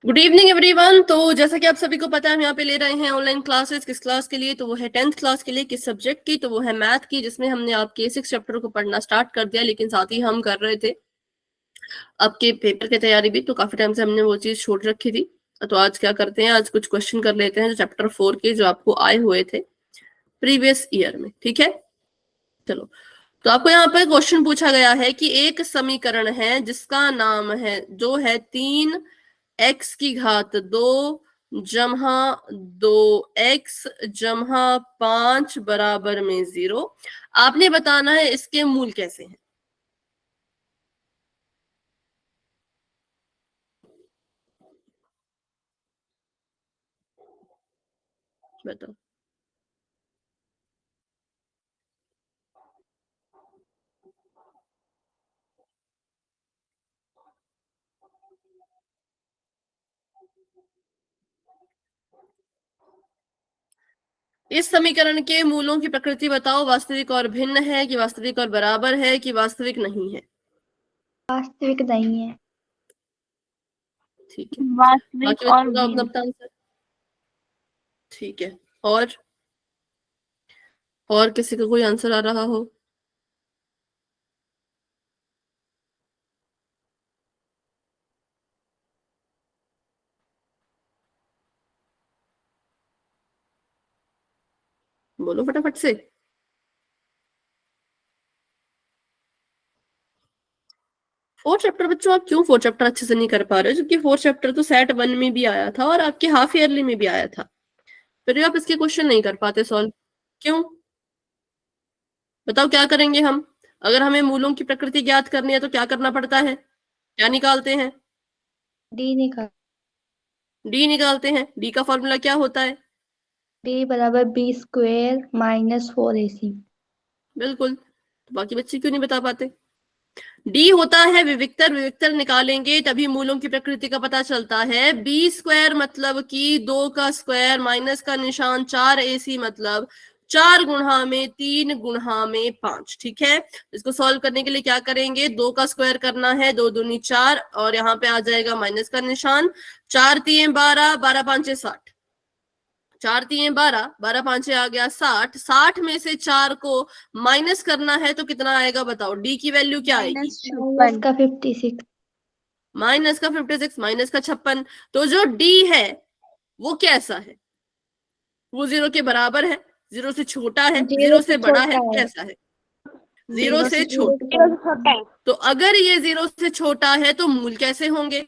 Good evening everyone. तो जैसा कि आप सभी को पता है, हम यहाँ पे ले रहे हैं ऑनलाइन क्लासेस। किस क्लास के लिए? तो वो है 10th क्लास के लिए। किस सब्जेक्ट की? तो वो है मैथ की, जिसमें हमने आपके 6 चैप्टर को पढ़ना स्टार्ट कर दिया, लेकिन साथ ही हम कर रहे थे आपके पेपर की तैयारी भी। तो काफी टाइम से हमने वो चीज छोड़ रखी थी। तो आज क्या करते हैं, आज कुछ क्वेश्चन कर लेते हैं जो चैप्टर 4 के, जो आपको आए हुए थे प्रीवियस ईयर में। ठीक है, चलो। तो आपको यहाँ पर क्वेश्चन पूछा गया है कि एक समीकरण है जिसका नाम है, जो है 3x की घात 2 जमा 2x जमा 5 बराबर में 0। आपने बताना है इसके मूल कैसे हैं। बताओ। इस समीकरण के मूलों की प्रकृति बताओ। वास्तविक और भिन्न है, कि वास्तविक और बराबर है, कि वास्तविक नहीं है? वास्तविक नहीं है। ठीक है, वास्तविक बाकी और बच्चों का अपना भिन्न। अपना आंसर। ठीक है, और किसी का कोई आंसर आ रहा हो? बोलो फटाफट से। फोर्थ चैप्टर बच्चों, आप क्यों फोर्थ चैप्टर अच्छे से नहीं कर पा रहे हो? क्योंकि फोर्थ चैप्टर तो सेट 1 में भी आया था और आपके हाफ ईयरली में भी आया था, फिर भी आप इसके क्वेश्चन नहीं कर पाते सॉल्व, क्यों? बताओ क्या करेंगे हम? अगर हमें मूलों की प्रकृति ज्ञात करनी है तो क्या करना पड़ता है? क्या निकालते हैं? डी निकाल। डी निकालते हैं। डी का फॉर्मूला क्या होता है? डी बराबर बी स्क्वेयर माइनस 4ac। बिल्कुल। तो बाकी बच्चे क्यों नहीं बता पाते? डी होता है विविक्तर। विविक्तर निकालेंगे तभी मूलों की प्रकृति का पता चलता है। बी स्क्वायर मतलब कि 2 का स्क्वायर माइनस का निशान 4ac, मतलब 4 गुणा में 3 गुणा में 5। ठीक है, इसको सॉल्व करने के लिए क्या करेंगे, 2 का स्क्वायर करना है, 2 दूनी 4, और यहाँ पे आ जाएगा माइनस का निशान। 4 3 12, 12 5 60, 4 3 12, 12 5 आ गया 60। 60 में से 4 को माइनस करना है तो कितना आएगा बताओ? डी की वैल्यू क्या आएगी? माइनस का 56। माइनस का 56, माइनस का 56। तो जो डी है वो कैसा है? वो 0 के बराबर है, 0 से छोटा है, जीरो 0 से से बड़ा है, छोटा है। कैसा है? 0 जीरो से से छोटा। छोटा है। तो अगर ये 0 से छोटा है तो मूल कैसे होंगे?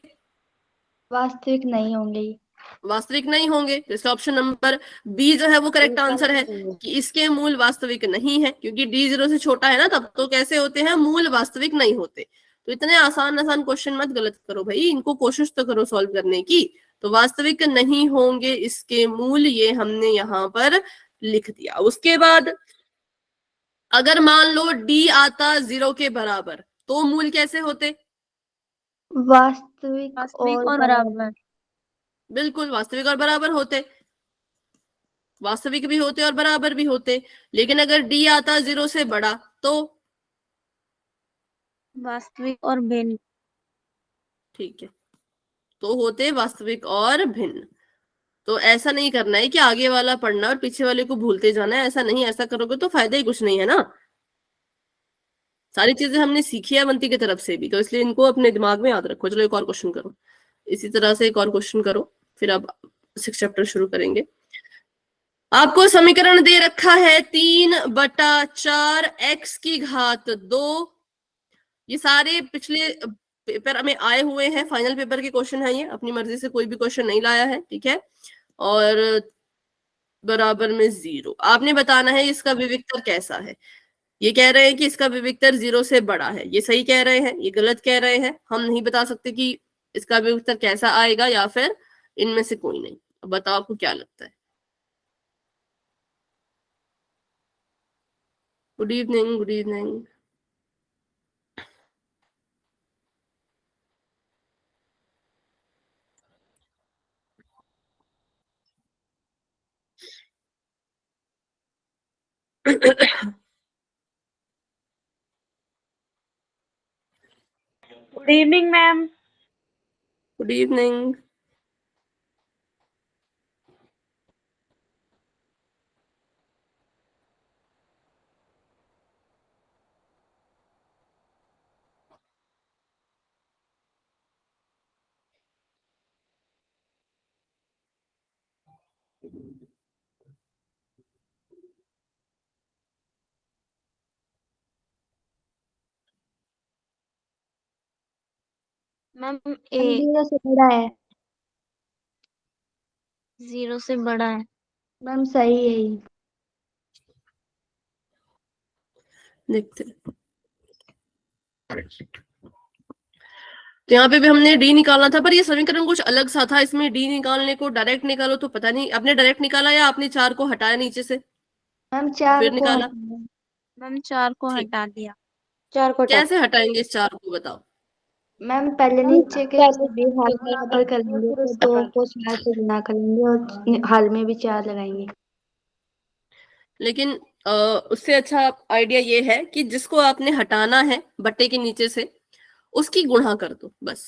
वास्तविक नहीं होंगे। वास्तविक नहीं होंगे। तो इसका ऑप्शन नंबर बी जो है वो करेक्ट आंसर है, कि इसके मूल वास्तविक नहीं है, क्योंकि डी 0 से छोटा है ना, तब तो कैसे होते हैं? मूल वास्तविक नहीं होते। तो इतने आसान आसान क्वेश्चन मत गलत करो भाई, इनको कोशिश तो करो सॉल्व करने की। तो वास्तविक नहीं होंगे इसके मूल, ये हमने यहाँ पर लिख दिया। उसके बाद अगर मान लो डी आता 0 के बराबर, तो मूल कैसे होते? वास्तविक और बराबर। बिल्कुल, वास्तविक और बराबर होते। वास्तविक भी होते और बराबर भी होते। लेकिन अगर डी आता 0 से बड़ा, तो वास्तविक और भिन्न। ठीक है, तो होते वास्तविक और भिन्न। तो ऐसा नहीं करना है कि आगे वाला पढ़ना और पीछे वाले को भूलते जाना है, ऐसा नहीं। ऐसा करोगे तो फायदा ही कुछ नहीं है ना। सारी चीजें हमने सीखी है अवंती की तरफ से भी, तो इसलिए इनको अपने दिमाग में याद रखो। चलो एक और क्वेश्चन करो, इसी तरह से एक और क्वेश्चन करो, फिर अब 6 चैप्टर शुरू करेंगे। आपको समीकरण दे रखा है 3/4 x की घात 2। ये सारे पिछले पेपर में आए हुए हैं, फाइनल पेपर के क्वेश्चन है ये, अपनी मर्जी से कोई भी क्वेश्चन नहीं लाया है। ठीक है, और बराबर में 0। आपने बताना है इसका विविक्तर कैसा है। ये कह रहे हैं कि इसका विविक्तर 0 से बड़ा है, ये सही कह रहे हैं, ये गलत कह रहे हैं। हम नहीं बता सकते कि इसका विविक्तर कैसा आएगा, या फिर इनमें से कोई नहीं। अब बताओ आपको क्या लगता है। Good evening, good evening. Good evening ma'am. Good evening. Ma'am ma'am a 0 से बड़ा है। 0 से बड़ा है। मैम सही है ये। देखते हैं। तो यहाँ पे भी हमने डी निकालना था, पर ये समीकरण कुछ अलग सा था। इसमें डी निकालने को डायरेक्ट निकालो तो पता नहीं आपने डायरेक्ट निकाला या आपने 4 को हटाया नीचे से मैम 4 फिर को निकाला। हटाया। मैम 4 को ठीक, हटा दिया। 4 को हटा। कैसे हटाएंगे इस 4 को बताओ। मैम पहले मैम नीचे के पहले सभी हाल बराबर करेंगे, फिर 2 को 4 से गुना करेंगे और हाल में भी 4 लगाएंगे। लेकिन उससे अच्छा आइडिया ये है कि जिसको आपने हटाना है बट्टे के नीचे से उसकी गुणा कर दो बस।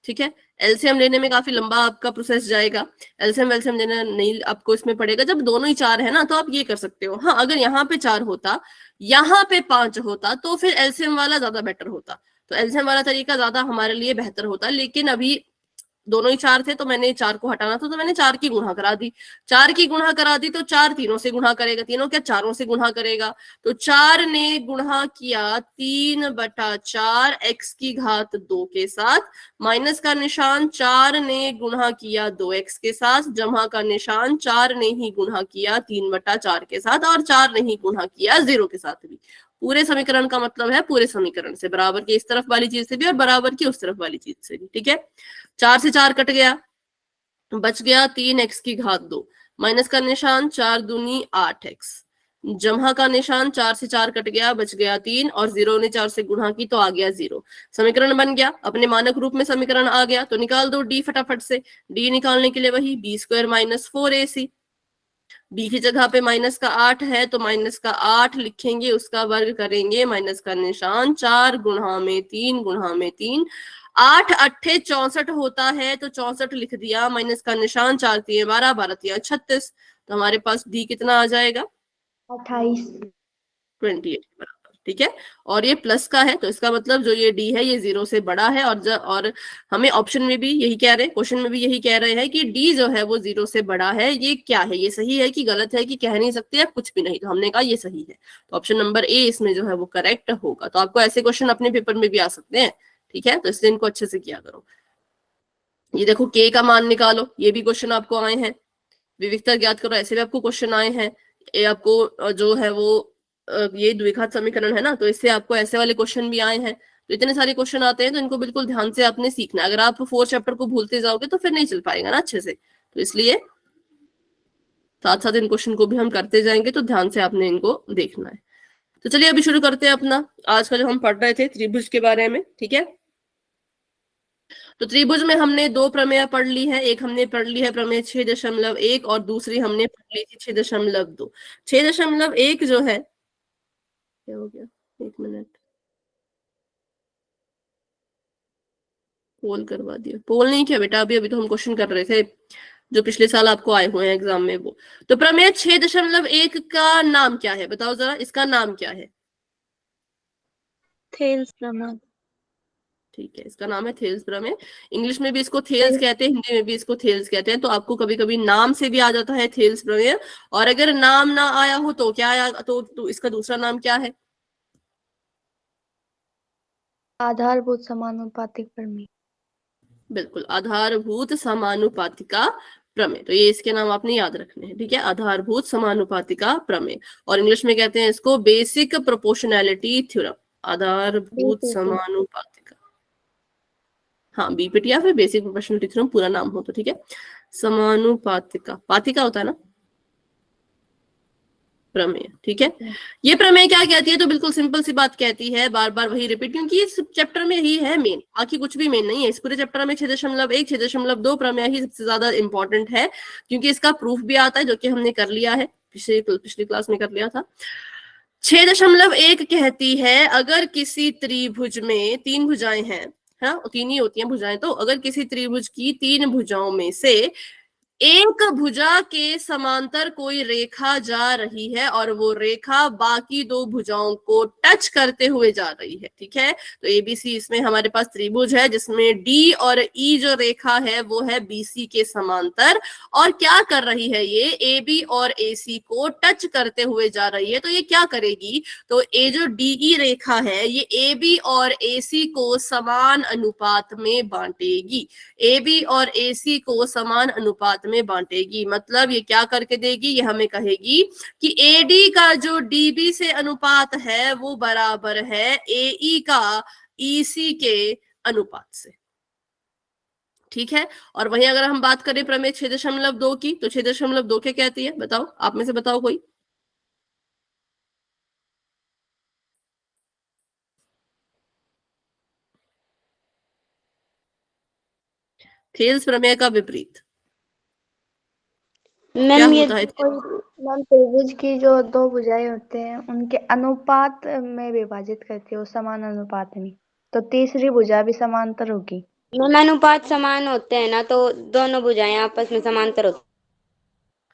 ठीक है, एलसीएम लेने में काफी लंबा आपका प्रोसेस जाएगा। एलसीएम वेलसीएम लेना नहीं आपको इसमें पड़ेगा। जब दोनों ही 4 है ना तो आप ये कर सकते हो। हाँ, अगर यहाँ पे 4 होता, यहाँ पे 5 होता तो फिर एलसीएम वाला ज्यादा बेटर होता। तो एलसीएम वाला तरीका ज्यादा हमारे लिए बेहतर होता, लेकिन अभी दोनों ही 4 थे तो मैंने 4 को हटाना था तो मैंने 4 की गुणा करा दी। 4 की गुणा करा दी तो 4 तीनों से गुणा करेगा, तीनों क्या चारों से गुणा करेगा। तो 4 ने गुणा किया 3/4 x की घात 2 के साथ, माइनस का निशान 4 ने गुणा किया 2x के साथ, जमा का निशान 4 ने ही गुणा किया 3/4 के साथ, और 4 ने ही गुणा किया 0 के साथ भी। पूरे समीकरण का मतलब है पूरे समीकरण से, बराबर की इस तरफ वाली चीज से भी और बराबर की उस तरफ वाली चीज से भी। ठीक है, 4 से 4 कट गया, बच गया 3x की घात 2, माइनस का निशान 4 दूनी 8x, जमा का निशान 4 से 4 कट गया, बच गया 3, और 0 ने 4 से गुणा की तो आ गया 0। समीकरण बन गया, अपने मानक रूप में समीकरण आ गया। तो निकाल दो डी फटाफट से। डी निकालने के लिए वही b² - 4ac। बी की जगह पे माइनस का 8 है तो माइनस का 8 लिखेंगे, उसका वर्ग करेंगे, माइनस का निशान 4 गुणा में 3 गुणा में 3, 8 अट्ठे 64 होता है तो 64 लिख दिया, माइनस का निशान 4 3 12 12 3 36। तो हमारे पास डी कितना आ जाएगा 28। 28 बराबर। ठीक है, और ये प्लस का है तो इसका मतलब जो ये डी है ये 0 से बड़ा है। और हमें ऑप्शन में भी यही कह रहे हैं, क्वेश्चन में भी यही कह रहे हैं कि डी जो है वो 0 से बड़ा है। ये क्या है, ये सही है कि गलत है कि कह नहीं सकते या कुछ भी नहीं, तो हमने कहा ये सही है। तो ऑप्शन नंबर ए इसमें जो है वो करेक्ट होगा। तो आपको ऐसे क्वेश्चन अपने पेपर में भी आ सकते हैं। ठीक है, तो इसलिए इनको अच्छे से किया करो। ये देखो के का मान निकालो, ये भी क्वेश्चन आपको आए हैं। विविधता ज्ञात करो, ऐसे भी आपको क्वेश्चन आए हैं। ये आपको जो है वो ये द्विघात समीकरण है ना, तो इससे आपको ऐसे वाले क्वेश्चन भी आए हैं। तो इतने सारे क्वेश्चन आते हैं तो इनको बिल्कुल ध्यान से आपने सीखना है। अगर आप 4 चैप्टर को भूलते जाओगे तो फिर नहीं चल पाएगा ना अच्छे से। तो इसलिए साथ साथ इन क्वेश्चन को भी हम करते जाएंगे, तो ध्यान से आपने इनको देखना है। तो चलिए अभी शुरू करते हैं अपना आज का जो हम पढ़ रहे थे त्रिभुज के बारे में। ठीक है, तो त्रिभुज में हमने 2 प्रमेय पढ़ ली है। एक हमने पढ़ ली है प्रमेय 6.1 और दूसरी हमने पढ़ ली थी 6.2। 6.1 जो है, क्या हो गया, 1 मिनट, पोल करवा दिया। पोल नहीं किया बेटा, अभी अभी तो हम क्वेश्चन कर रहे थे जो पिछले साल आपको आए हुए हैं एग्जाम में वो। तो प्रमेय 6.1 का नाम क्या है बताओ जरा, इसका नाम क्या है। थेल्स प्रमेय। ठीक है, इसका नाम है थेल्स प्रमेय। इंग्लिश में भी इसको थेल्स कहते हैं, हिंदी में भी इसको थेल्स कहते हैं। तो आपको कभी कभी नाम से भी आ जाता है थेल्स प्रमेय, और अगर नाम ना आया हो तो क्या आया, तो इसका दूसरा नाम क्या है। आधारभूत समानुपातिक प्रमेय। बिल्कुल, आधारभूत समानुपातिका प्रमेय। तो ये इसके नाम आपने याद रखने हैं। ठीक है, आधारभूत समानुपातिका प्रमेय, और इंग्लिश में कहते हैं इसको बेसिक प्रोपोर्शनैलिटी थ्योरम। आधारभूत समानुपातिका, हाँ बीपीटी या फिर बेसिक प्रोपोर्शनैलिटी थ्योरम पूरा नाम हो तो। ठीक है, समानुपातिका, पातिका होता है ना, प्रमेय। ठीक है, ये प्रमेय क्या कहती है, तो बिल्कुल सिंपल सी बात कहती है, बार बार वही रिपीट, क्योंकि इस चैप्टर में ही है मेन, बाकी कुछ भी मेन नहीं है। इस पूरे चैप्टर में 6.1 6.2 प्रमेय ही सबसे ज्यादा इंपॉर्टेंट है, क्योंकि इसका प्रूफ भी आता है जो कि हमने कर लिया है, पिछली क्लास में कर लिया था। 6.1 कहती है अगर किसी त्रिभुज में 3 भुजाएं हैं, हाँ 3 ही होती हैं भुजाएं, तो अगर किसी त्रिभुज की 3 भुजाओं में से एक भुजा के समांतर कोई रेखा जा रही है और वो रेखा बाकी दो भुजाओं को टच करते हुए जा रही है, ठीक है। तो एबीसी इसमें हमारे पास त्रिभुज है जिसमें डी और ई जो रेखा है वो है बीसी के समांतर, और क्या कर रही है ये, ए बी और ए सी को टच करते हुए जा रही है। तो ये क्या करेगी, तो ये जो डीई रेखा है ये ए बी और ए सी को समान अनुपात में बांटेगी, ए बी और ए सी को समान अनुपात में बांटेगी। मतलब ये क्या करके देगी, ये हमें कहेगी कि एडी का जो डीबी से अनुपात है वो बराबर है एई का ईसी के अनुपात से, ठीक है। और वहीं अगर हम बात करें प्रमेय 6.2 की, तो 6.2 क्या कहती है, बताओ, आप में से बताओ कोई। थेल्स प्रमेय का विपरीत क्या मैम ये होता है। कोई मैम त्रिभुज की जो दो भुजाएं होते हैं उनके अनुपात में विभाजित करती है, वो समान अनुपात में, तो तीसरी भुजा भी समांतर होगी। मैम अनुपात समान होते हैं ना, तो दोनों भुजाएं आपस में समांतर होती।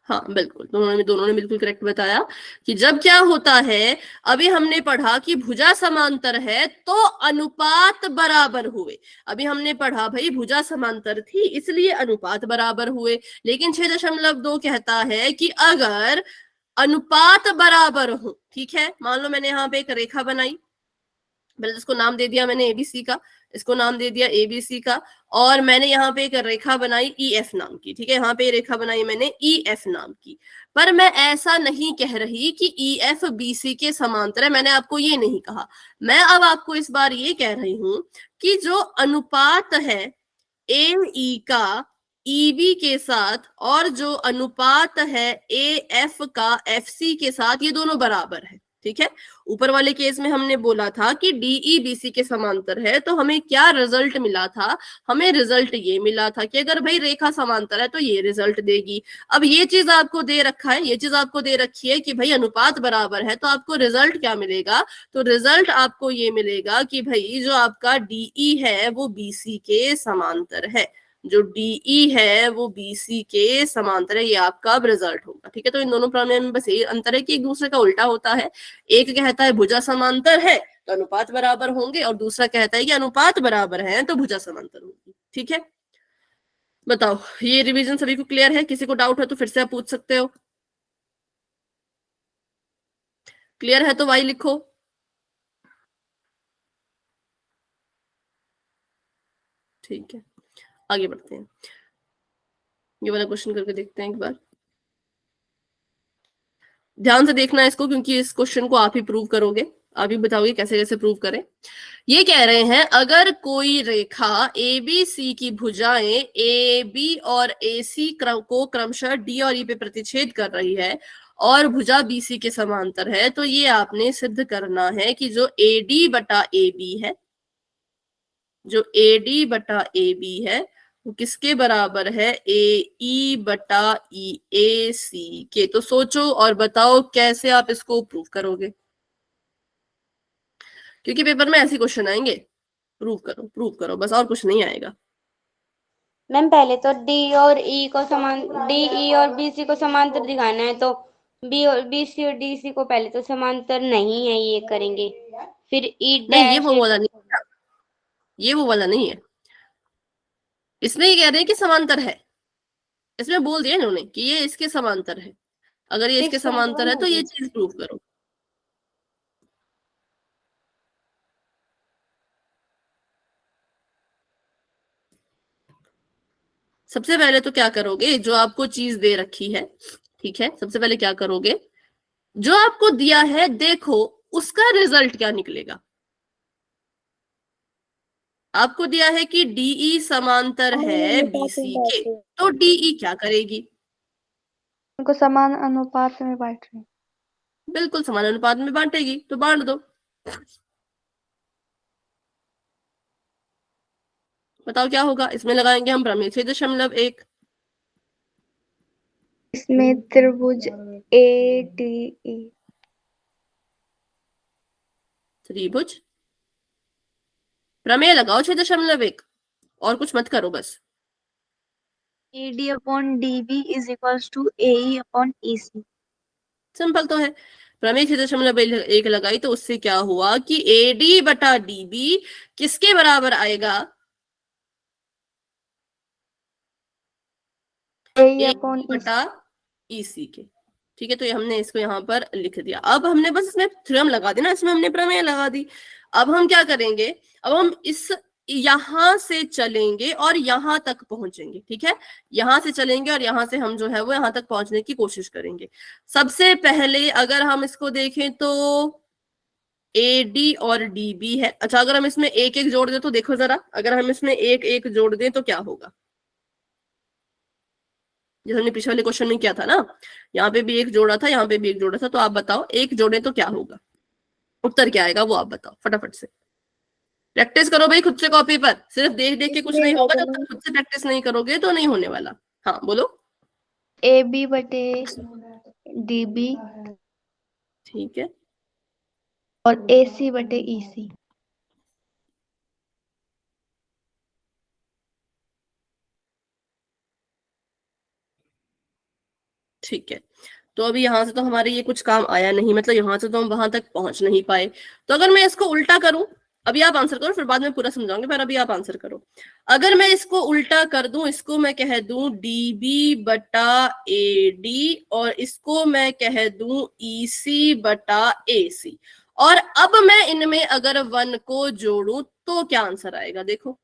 हाँ बिल्कुल, दोनों ने बिल्कुल करेक्ट बताया कि जब क्या होता है, अभी हमने पढ़ा कि भुजा समांतर है तो अनुपात बराबर हुए। अभी हमने पढ़ा भाई भुजा समांतर थी इसलिए अनुपात बराबर हुए, लेकिन 6.2 कहता है कि अगर अनुपात बराबर हो, ठीक है, मान लो मैंने यहाँ पे एक रेखा बनाई, पहले इसको नाम दे दिया मैंने एबीसी का, इसको नाम दे दिया एबीसी का, और मैंने यहाँ पे एक रेखा बनाई ई एफ नाम की, ठीक है, यहाँ पे रेखा बनाई मैंने ई एफ नाम की। पर मैं ऐसा नहीं कह रही कि ई एफ बीसी के समांतर है, मैंने आपको ये नहीं कहा। मैं अब आपको इस बार ये कह रही हूं कि जो अनुपात है ए ई का ईबी के साथ और जो अनुपात है ए एफ का एफ सी के साथ, ये दोनों बराबर है, ठीक है। ऊपर वाले केस में हमने बोला था कि डीई बीसी के समांतर है, तो हमें क्या रिजल्ट मिला था, हमें रिजल्ट ये मिला था कि अगर भाई रेखा समांतर है तो ये रिजल्ट देगी। अब ये चीज आपको दे रखा है, ये चीज आपको दे रखी है कि भाई अनुपात बराबर है, तो आपको रिजल्ट क्या मिलेगा, तो रिजल्ट आपको ये मिलेगा कि भाई जो आपका डीई है वो बीसी के समांतर है, जो डीई है वो बीसी के समांतर है, ये आपका अब रिजल्ट होगा, ठीक है। तो इन दोनों प्रमेय में बस ये अंतर है कि एक दूसरे का उल्टा होता है, एक कहता है भुजा समांतर है तो अनुपात बराबर होंगे, और दूसरा कहता है कि अनुपात बराबर है तो भुजा समांतर होगी, ठीक है। बताओ, ये रिवीजन सभी को क्लियर है, किसी को डाउट है तो फिर से आप पूछ सकते हो। क्लियर है तो वाई लिखो। ठीक है, आगे बढ़ते हैं, ये वाला क्वेश्चन करके देखते हैं एक बार, ध्यान से देखना इसको क्योंकि इस क्वेश्चन को आप ही प्रूव करोगे, आप ही बताओगे कैसे कैसे प्रूव करें। ये कह रहे हैं अगर कोई रेखा ए बी सी की भुजाएं ए बी और ए सी को क्रमशः डी और ई पे प्रतिच्छेद कर रही है और भुजा बी सी के समांतर है, तो ये आपने सिद्ध करना है कि जो ए डी बटा ए बी है, जो ए डी बटा ए बी है वो किसके बराबर है, ए ई बटा ई ए सी के। तो सोचो और बताओ कैसे आप इसको प्रूव करोगे, क्योंकि पेपर में ऐसे क्वेश्चन आएंगे। प्रूव करो बस, और कुछ नहीं आएगा। मैम पहले तो डी और ई को समान, डी ई और बी सी को समांतर दिखाना है, तो बी और बी सी और डी सी को पहले तो समांतर नहीं है, ये करेंगे, फिर ई नहीं, ये डैश वो वाला नहीं है, ये वो वाला नहीं है, इसमें ये कह रहे हैं कि समांतर है, इसमें बोल दिया इन्होंने कि ये इसके समांतर है, अगर ये इसके समांतर है तो ये चीज प्रूव करो। सबसे पहले तो क्या करोगे, जो आपको चीज दे रखी है, ठीक है, सबसे पहले क्या करोगे, जो आपको दिया है देखो उसका रिजल्ट क्या निकलेगा। आपको दिया है कि डीई समांतर है बीसी के, तो डीई क्या करेगी, उनको समान अनुपात में बांट रहे हैं। बिल्कुल समान अनुपात में बांटेगी, तो बांट दो। बताओ क्या होगा, इसमें लगाएंगे हम प्रमेय 6.1। इसमें त्रिभुज ए डी ई, त्रिभुज प्रमेय लगाओ 6.1, और कुछ मत करो बस। AD upon DB is equals to AE upon EC। Simple तो है। प्रमेय 6.1 लगाई तो उससे क्या हुआ कि AD बटा DB किसके बराबर आएगा? AE AE upon EC। बटा EC के। ठीक है, तो ये हमने इसको यहाँ पर लिख दिया। अब हमने बस इसमें थ्योरम लगा दी ना, इसमें हमने प्रमेय लगा दी। अब हम क्या करेंगे, अब हम इस यहां से चलेंगे और यहां तक पहुंचेंगे। ठीक है, यहां से चलेंगे और यहां से हम जो है वो यहां तक पहुंचने की कोशिश करेंगे। सबसे पहले अगर हम इसको देखें तो AD और DB है। अच्छा, अगर हम इसमें एक एक जोड़ दें तो देखो जरा, अगर हम इसमें एक एक जोड़ दें तो क्या होगा? जैसे हमने पिछले वाले क्वेश्चन में किया था ना, यहाँ पे भी एक जोड़ा था, यहाँ पे भी एक जोड़ा था। तो आप बताओ एक जोड़े तो क्या होगा, उत्तर क्या आएगा वो आप बताओ फटाफट से। प्रैक्टिस करो भाई खुद से कॉपी पर, सिर्फ देख देख के कुछ नहीं होगा। जब तक खुद से प्रैक्टिस नहीं करोगे तो नहीं होने वाला। हाँ बोलो। AB बटे DB ठीक है, और AC बटे EC। ठीक है। तो अभी यहां से तो हमारे ये कुछ काम आया नहीं, मतलब यहां से तो हम वहां तक पहुंच नहीं पाए। तो अगर मैं इसको उल्टा करूं, अभी आप आंसर करो फिर बाद में पूरा समझाऊंगी, पर अभी आप आंसर करो। अगर मैं इसको उल्टा कर दूं, इसको मैं कह दूं DB बटा AD और इसको मैं कह दूं EC बटा AC, और अब मैं इनमें अगर 1 को जोड़ूं तो क्या आंसर आएगा? देखो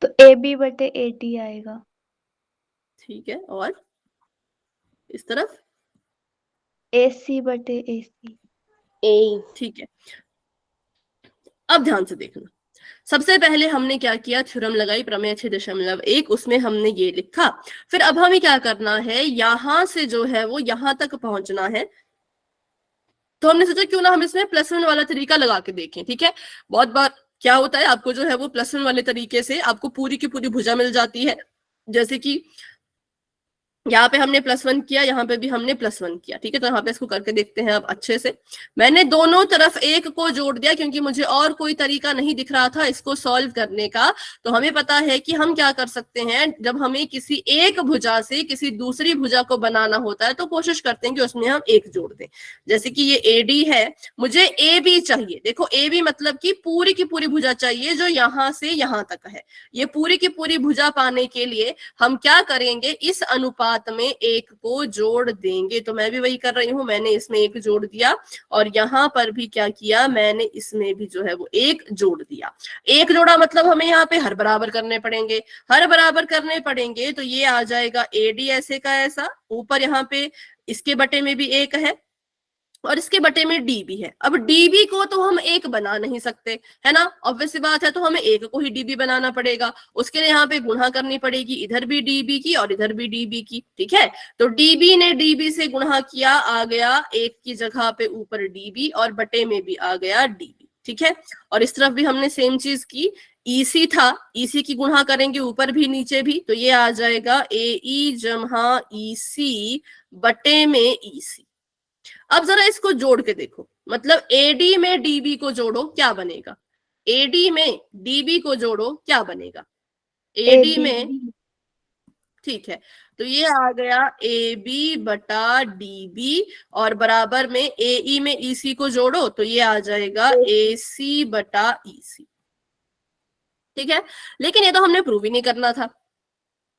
तो AB बटे AD आएगा। ठीक है, और इस तरफ AC बटे AC। AE। ठीक है। अब ध्यान से देखना, सबसे पहले हमने क्या किया, थ्योरम लगाई प्रमेय 6.1, उसमें हमने ये लिखा। फिर अब हमें क्या करना है, यहां से जो है वो यहां तक पहुंचना है। तो हमने सोचा क्यों ना हम इसमें +1 वाला तरीका लगा के देखें। ठीक है, बहुत बार क्या होता है, आपको जो है वो +1 वाले तरीके से आपको पूरी की पूरी भुजा मिल जाती है। जैसे कि यहाँ पे हमने +1 किया, यहाँ पे भी हमने +1 किया। ठीक है, तो यहाँ पे इसको करके देखते हैं अब अच्छे से। मैंने दोनों तरफ 1 को जोड़ दिया क्योंकि मुझे और कोई तरीका नहीं दिख रहा था इसको सॉल्व करने का। तो हमें पता है कि हम क्या कर सकते हैं, जब हमें किसी एक भुजा से किसी दूसरी भुजा को बनाना होता है तो कोशिश करते हैं कि उसमें हम 1 जोड़ दें। जैसे कि ये AD है, मुझे AB चाहिए। देखो AB मतलब कि पूरी की पूरी भुजा चाहिए जो यहां से यहां तक है। ये पूरी की पूरी भुजा पाने के लिए हम क्या करेंगे, इस अनुपात में 1 को जोड़ देंगे। तो मैं भी वही कर रही हूं, मैंने इसमें 1 जोड़ दिया और यहां पर भी क्या किया, मैंने इसमें भी जो है वो 1 जोड़ दिया। 1 जोड़ा मतलब हमें यहाँ पे हर बराबर करने पड़ेंगे। हर बराबर करने पड़ेंगे तो ये आ जाएगा AD ऐसे का ऐसा, ऊपर यहाँ पे इसके बटे में भी 1 है और इसके बटे में DB है। अब DB को तो हम 1 बना नहीं सकते, है ना, ऑब्वियस सी बात है। तो हमें 1 को ही DB बनाना पड़ेगा। उसके लिए यहाँ पे गुणा करनी पड़ेगी, इधर भी DB की और इधर भी DB की। ठीक है, तो DB ने DB से गुणा किया, आ गया 1 की जगह पे ऊपर DB और बटे में भी आ गया DB। ठीक है, और इस तरफ भी हमने सेम चीज की। EC था, EC की गुणा करेंगे ऊपर भी नीचे भी, तो ये आ जाएगा AE जमा EC बटे में EC। अब जरा इसको जोड़ के देखो, मतलब AD में DB को जोड़ो क्या बनेगा, AD में DB को जोड़ो क्या बनेगा, AD में। ठीक है, तो ये आ गया AB बटा DB और बराबर में AE में EC को जोड़ो तो ये आ जाएगा AC बटा EC। ठीक है, लेकिन ये तो हमने प्रूव ही नहीं करना था,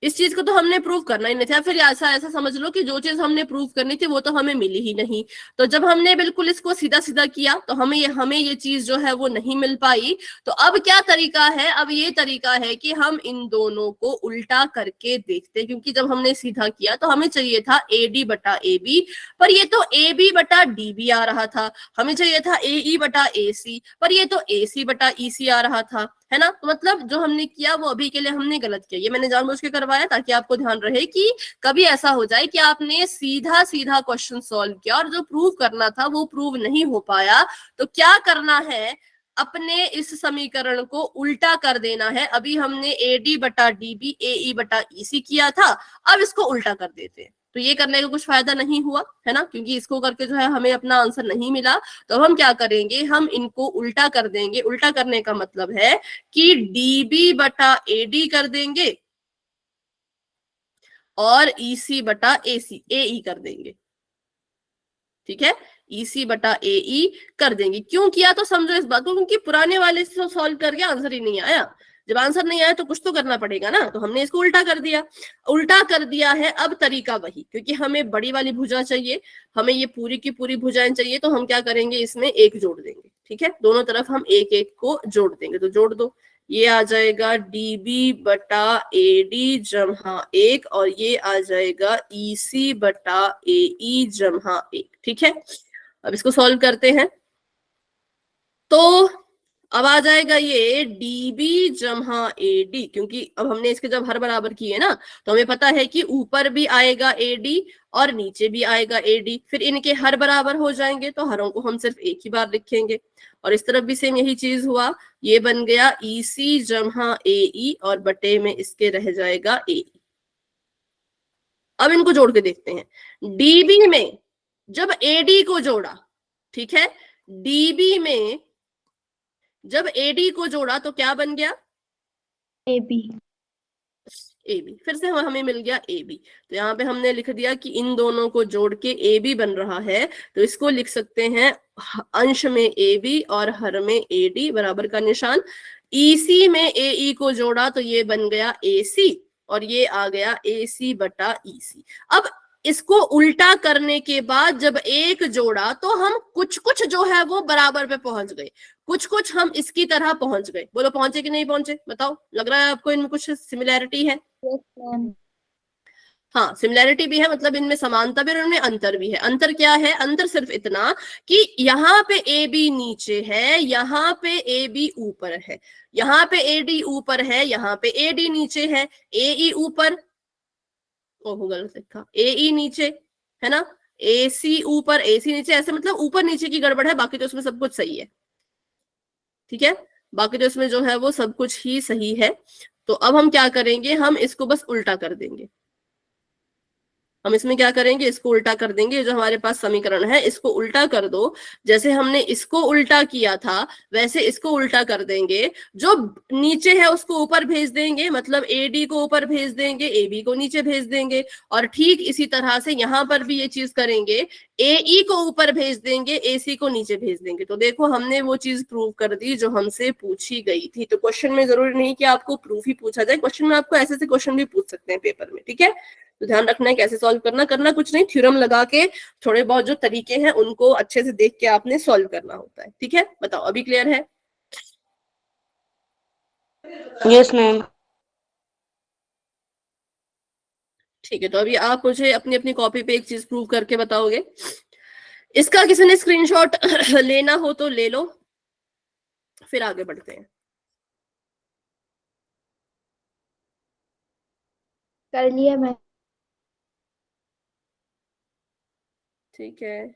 इस चीज को तो हमने प्रूव करना ही नहीं था। फिर ऐसा ऐसा समझ लो कि जो चीज हमने प्रूव करनी थी वो तो हमें मिली ही नहीं। तो जब हमने बिल्कुल इसको सीधा सीधा किया तो हमें ये चीज जो है वो नहीं मिल पाई। तो अब क्या तरीका है, अब ये तरीका है कि हम इन दोनों को उल्टा करके देखते, क्योंकि जब हमने सीधा किया तो हमें चाहिए था AD बटा AB, पर ये तो AB बटा DB आ रहा था। हमें चाहिए था AE बटा AC, पर ये तो AC बटा EC आ रहा था, है ना। तो मतलब जो हमने किया वो अभी के लिए हमने गलत किया। ये मैंने जानबूझ के करवाया ताकि आपको ध्यान रहे कि कभी ऐसा हो जाए कि आपने सीधा सीधा क्वेश्चन सॉल्व किया और जो प्रूव करना था वो प्रूव नहीं हो पाया। तो क्या करना है, अपने इस समीकरण को उल्टा कर देना है। अभी हमने AD बटा DB AE बटा EC किया था, अब इसको उल्टा कर देते हैं। तो ये करने का कुछ फायदा नहीं हुआ है ना, क्योंकि इसको करके जो है हमें अपना आंसर नहीं मिला। तो अब हम क्या करेंगे, हम इनको उल्टा कर देंगे। उल्टा करने का मतलब है कि डीबी बटा एडी कर देंगे और ईसी बटा एसी एई कर देंगे। ठीक है, ईसी बटा एई कर देंगे। क्यों किया तो समझो इस बात को, क्योंकि पुराने वाले से सॉल्व करके आंसर ही नहीं आया। जब आंसर नहीं आया तो कुछ तो करना पड़ेगा ना, तो हमने इसको उल्टा कर दिया। उल्टा कर दिया है, अब तरीका वही, क्योंकि हमें बड़ी वाली भुजा चाहिए, हमें ये पूरी की पूरी भुजाएं चाहिए, तो हम क्या करेंगे, इसमें एक जोड़ देंगे। ठीक है, दोनों तरफ हम एक एक को जोड़ देंगे। तो जोड़ दो, ये आ जाएगा डीबी बटा एडी जमहा 1 और ये आ जाएगा ईसी बटा एई जमहा 1। ठीक है, अब इसको सॉल्व करते हैं। तो अब आ जाएगा ये डीबी जमहा एडी, क्योंकि अब हमने इसके जब हर बराबर किए ना, तो हमें पता है कि ऊपर भी आएगा एडी और नीचे भी आएगा एडी, फिर इनके हर बराबर हो जाएंगे तो हरों को हम सिर्फ एक ही बार लिखेंगे। और इस तरफ भी सेम यही चीज हुआ, ये बन गया ईसी जमहा एई और बटे में इसके रह जाएगा एई। अब इनको जोड़ के देखते हैं। डीबी में जब एडी को जोड़ा, ठीक है, डीबी में जब एडी को जोड़ा तो क्या बन गया, ए बी। ए बी, फिर से हमें मिल गया ए बी। तो यहाँ पे हमने लिख दिया कि इन दोनों को जोड़ के ए बी बन रहा है, तो इसको लिख सकते हैं अंश में ए बी और हर में ए डी बराबर का निशान। ईसी में ए ई को जोड़ा तो ये बन गया ए सी और ये आ गया ए सी बटा ईसी। अब इसको उल्टा करने के बाद जब एक जोड़ा तो हम कुछ कुछ जो है वो बराबर पे पहुंच गए, कुछ कुछ हम इसकी तरह पहुंच गए। बोलो पहुंचे कि नहीं पहुंचे, बताओ, लग रहा है आपको इनमें कुछ सिमिलैरिटी है? Yes ma'am. हाँ, सिमिलैरिटी भी है, मतलब इनमें समानता भी और इनमें अंतर भी है। अंतर क्या है, अंतर सिर्फ इतना कि यहाँ पे ए बी नीचे है, यहाँ पे ए बी ऊपर है, यहाँ पे ए डी ऊपर है, यहाँ पे ए डी नीचे है, ए ई ऊपर, ओहो गलत लिखा, ए ई नीचे है ना, ए सी ऊपर ए सी नीचे, ऐसे मतलब ऊपर नीचे की गड़बड़ है, बाकी तो उसमें सब कुछ सही है। ठीक है, बाकी तो इसमें जो है वो सब कुछ ही सही है। तो अब हम क्या करेंगे, हम इसको बस उल्टा कर देंगे। हम इसमें क्या करेंगे, इसको उल्टा कर देंगे। जो हमारे पास समीकरण है इसको उल्टा कर दो, जैसे हमने इसको उल्टा किया था वैसे इसको उल्टा कर देंगे। जो नीचे है उसको ऊपर भेज देंगे, मतलब ए डी को ऊपर भेज देंगे, ए बी को नीचे भेज देंगे। और ठीक इसी तरह से यहाँ पर भी ये चीज करेंगे, ए ई को ऊपर भेज देंगे, ए सी को नीचे भेज देंगे। तो देखो हमने वो चीज प्रूव कर दी जो हमसे पूछी गई थी। तो क्वेश्चन में जरूरी नहीं कि आपको प्रूफ ही पूछा जाए, क्वेश्चन में आपको ऐसे ऐसे क्वेश्चन भी पूछ सकते हैं पेपर में। ठीक है, तो ध्यान रखना है कैसे सॉल्व करना। करना कुछ नहीं, थ्योरम लगा के थोड़े बहुत जो तरीके हैं उनको अच्छे से देख के आपने सॉल्व करना होता है। ठीक है, बताओ अभी क्लियर है? Yes ma'am. ठीक है, तो अभी आप मुझे अपनी अपनी कॉपी पे एक चीज प्रूव करके बताओगे। इसका किसी ने स्क्रीनशॉट लेना हो तो ले लो, फिर आगे बढ़ते हैं। कर लिया मैं। ठीक है,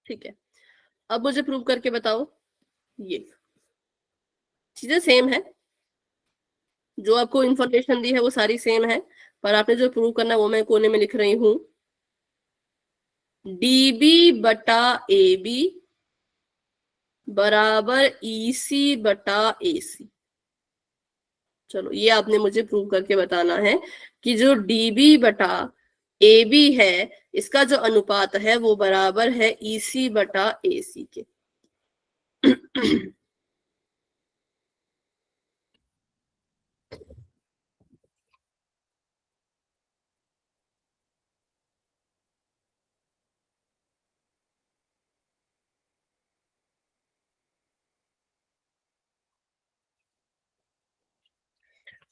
ठीक है, अब मुझे प्रूव करके बताओ। ये चीजें सेम है, जो आपको इंफॉर्मेशन दी है वो सारी सेम है, पर आपने जो प्रूव करना है वो मैं कोने में लिख रही हूं। डीबी बटा ए बी बराबर ईसी बटा एसी। चलो ये आपने मुझे प्रूव करके बताना है कि जो डीबी बटा ए बी है इसका जो अनुपात है वो बराबर है ईसी बटा एसी के।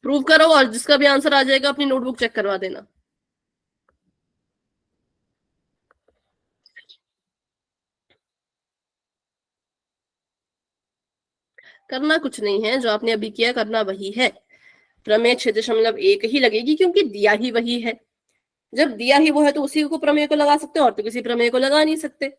प्रूव करो और जिसका भी आंसर आ जाएगा अपनी नोटबुक चेक करवा देना। करना कुछ नहीं है, जो आपने अभी किया करना वही है। प्रमेय 6.1 ही लगेगी क्योंकि दिया ही वही है। जब दिया ही वो है तो उसी को प्रमेय को लगा सकते हैं, और तो किसी प्रमेय को लगा नहीं सकते।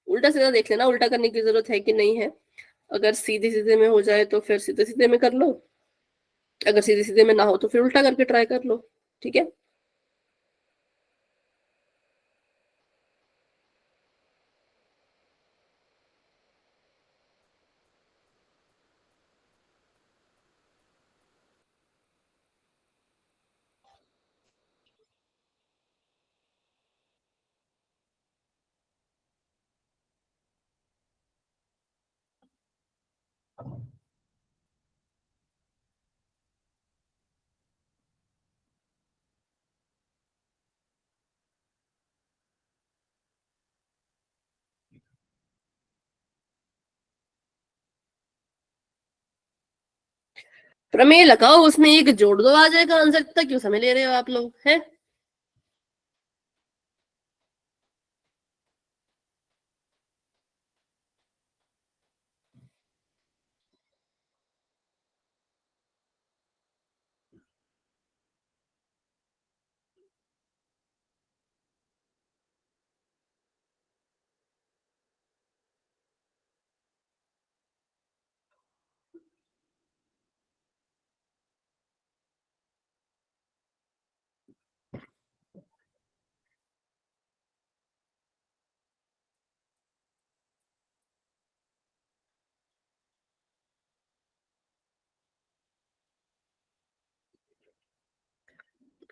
उल्टा सीधा देख लेना, उल्टा करने की जरूरत है कि नहीं है। अगर सीधे सीधे में हो जाए तो फिर सीधे सीधे में कर लो, अगर सीधे सीधे में ना हो तो फिर उल्टा करके ट्राई कर लो। ठीक है। प्रमेय लगाओ, उसमें एक जोड़ दो, आ जाएगा आंसर। इतना क्यों समय ले रहे हो आप लोग हैं?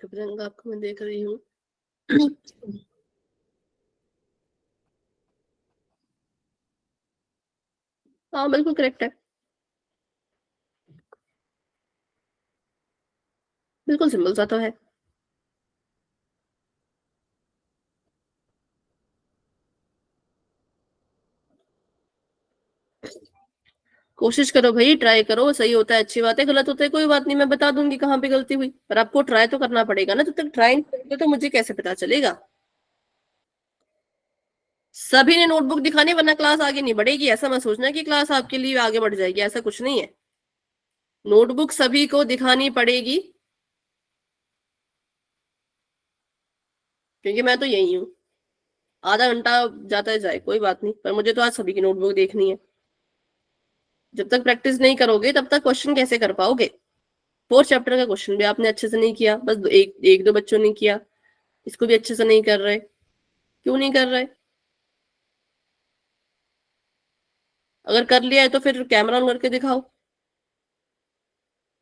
बजरंग, आपको मैं देख रही हूँ। हाँ बिल्कुल करेक्ट है, बिल्कुल सिंपल सा तो है। कोशिश करो भाई, ट्राई करो, सही होता है अच्छी बात है, गलत होता है कोई बात नहीं, मैं बता दूंगी कहाँ पे गलती हुई, पर आपको ट्राई तो करना पड़ेगा ना। जब तक ट्राई नहीं करोगे तो मुझे कैसे पता चलेगा? सभी ने नोटबुक दिखानी, वरना क्लास आगे नहीं बढ़ेगी। ऐसा मत सोचना कि क्लास आपके लिए आगे बढ़ जाएगी, ऐसा कुछ नहीं है। नोटबुक सभी को दिखानी पड़ेगी, क्योंकि मैं तो यही हूँ। आधा घंटा जाता है जाए कोई बात नहीं, पर मुझे तो आज सभी की नोटबुक देखनी है। जब तक प्रैक्टिस नहीं करोगे तब तक क्वेश्चन कैसे कर पाओगे? 4th चैप्टर का क्वेश्चन भी आपने अच्छे से नहीं किया, बस एक दो बच्चों ने किया, इसको भी अच्छे से नहीं कर रहे। क्यों नहीं कर रहे? अगर कर लिया है तो फिर कैमरा ऑन करके दिखाओ।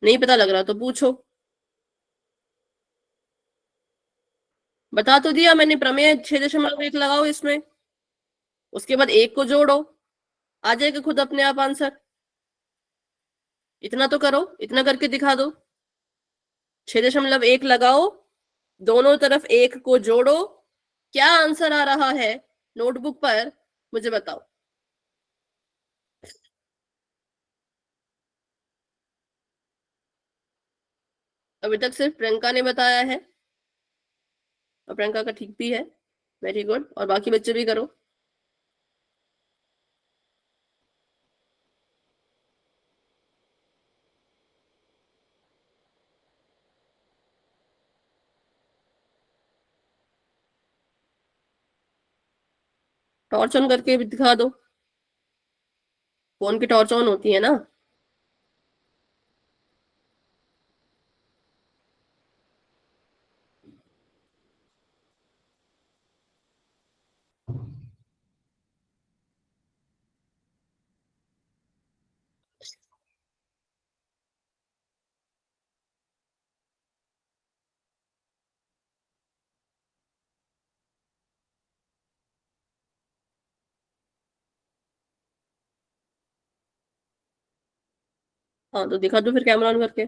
नहीं पता लग रहा तो पूछो। बता तो दिया मैंने, प्रमेय 6.1 लगाओ इसमें, उसके बाद एक को जोड़ो, आ जाएगा खुद अपने आप आंसर। इतना तो करो, इतना करके दिखा दो। 6.1 लगाओ, दोनों तरफ एक को जोड़ो, क्या आंसर आ रहा है नोटबुक पर मुझे बताओ। अभी तक सिर्फ प्रियंका ने बताया है, और प्रियंका का ठीक भी है, वेरी गुड, और बाकी बच्चे भी करो। टॉर्च ऑन करके भी दिखा दो, फोन की टॉर्च ऑन होती है ना। हाँ तो दिखा दो फिर कैमरा ऑन करके।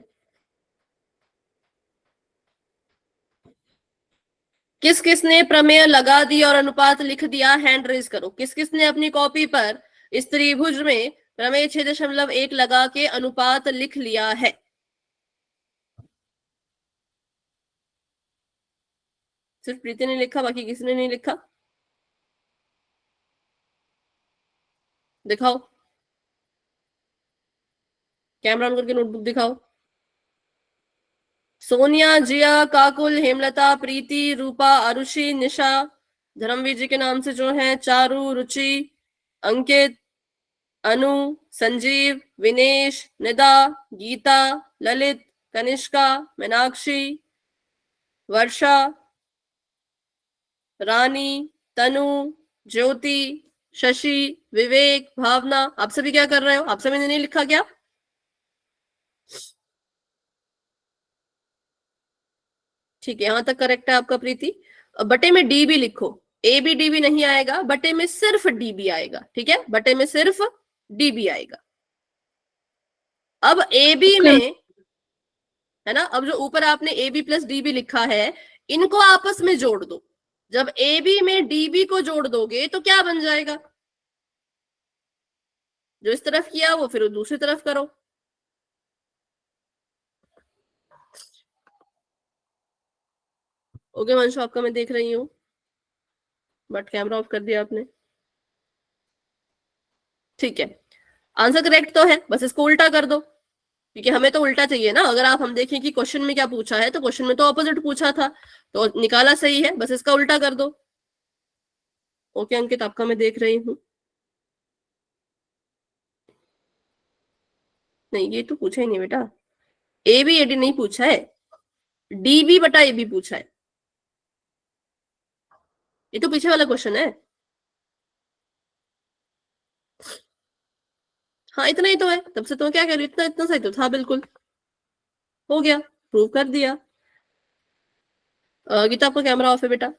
किस किस ने प्रमेय लगा दी और अनुपात लिख दिया? हैंड रेज करो। किस किस ने अपनी कॉपी पर इस त्रिभुज में प्रमेय 6.1 लगा के अनुपात लिख लिया है? सिर्फ प्रीति ने लिखा, बाकी किसी ने नहीं लिखा। दिखाओ, कैमरा ऑन करके नोटबुक दिखाओ। सोनिया, जिया, काकुल, हेमलता, प्रीति, रूपा, आरुषि, निशा, धर्मवीर जी के नाम से जो हैं, चारू, रुचि, अंकित, अनु, संजीव, विनेश, निदा, गीता, ललित, कनिष्का, मीनाक्षी, वर्षा, रानी, तनु, ज्योति, शशि, विवेक, भावना। आप सभी क्या कर रहे हो? आप सभी ने नहीं लिखा क्या? ठीक है, यहां तक करेक्ट है आपका प्रीति। बटे में डी भी लिखो। ए बी डी भी नहीं आएगा, बटे में सिर्फ डी भी आएगा। ठीक है, बटे में सिर्फ डी भी आएगा। अब ए बी में है ना, अब जो ऊपर आपने A B plus D B लिखा है, इनको आपस में जोड़ दो। जब ए बी में डी बी को जोड़ दोगे तो क्या बन जाएगा? जो इस तरफ किया वो फिर दूसरी तरफ करो। ओके वंशु, आपका मैं देख रही हूँ, बट कैमरा ऑफ कर दिया आपने। ठीक है, आंसर करेक्ट तो है, बस इसको उल्टा कर दो, क्योंकि हमें तो उल्टा चाहिए ना। अगर आप हम देखें कि क्वेश्चन में क्या पूछा है, तो क्वेश्चन में तो ऑपोजिट पूछा था, तो निकाला सही है, बस इसका उल्टा कर दो। ओके अंकित, आपका मैं देख रही हूँ। नहीं, ये तो पूछा ही नहीं बेटा, ए बी ए डी नहीं पूछा है, डी बी बटा ए बी पूछा है। ये तो पीछे वाला क्वेश्चन है। हाँ इतना ही तो है, तब से तो क्या कह रही हूँ, इतना इतना सही तो था, बिल्कुल हो गया, प्रूव कर दिया। गीता आपका कैमरा ऑफ है बेटा।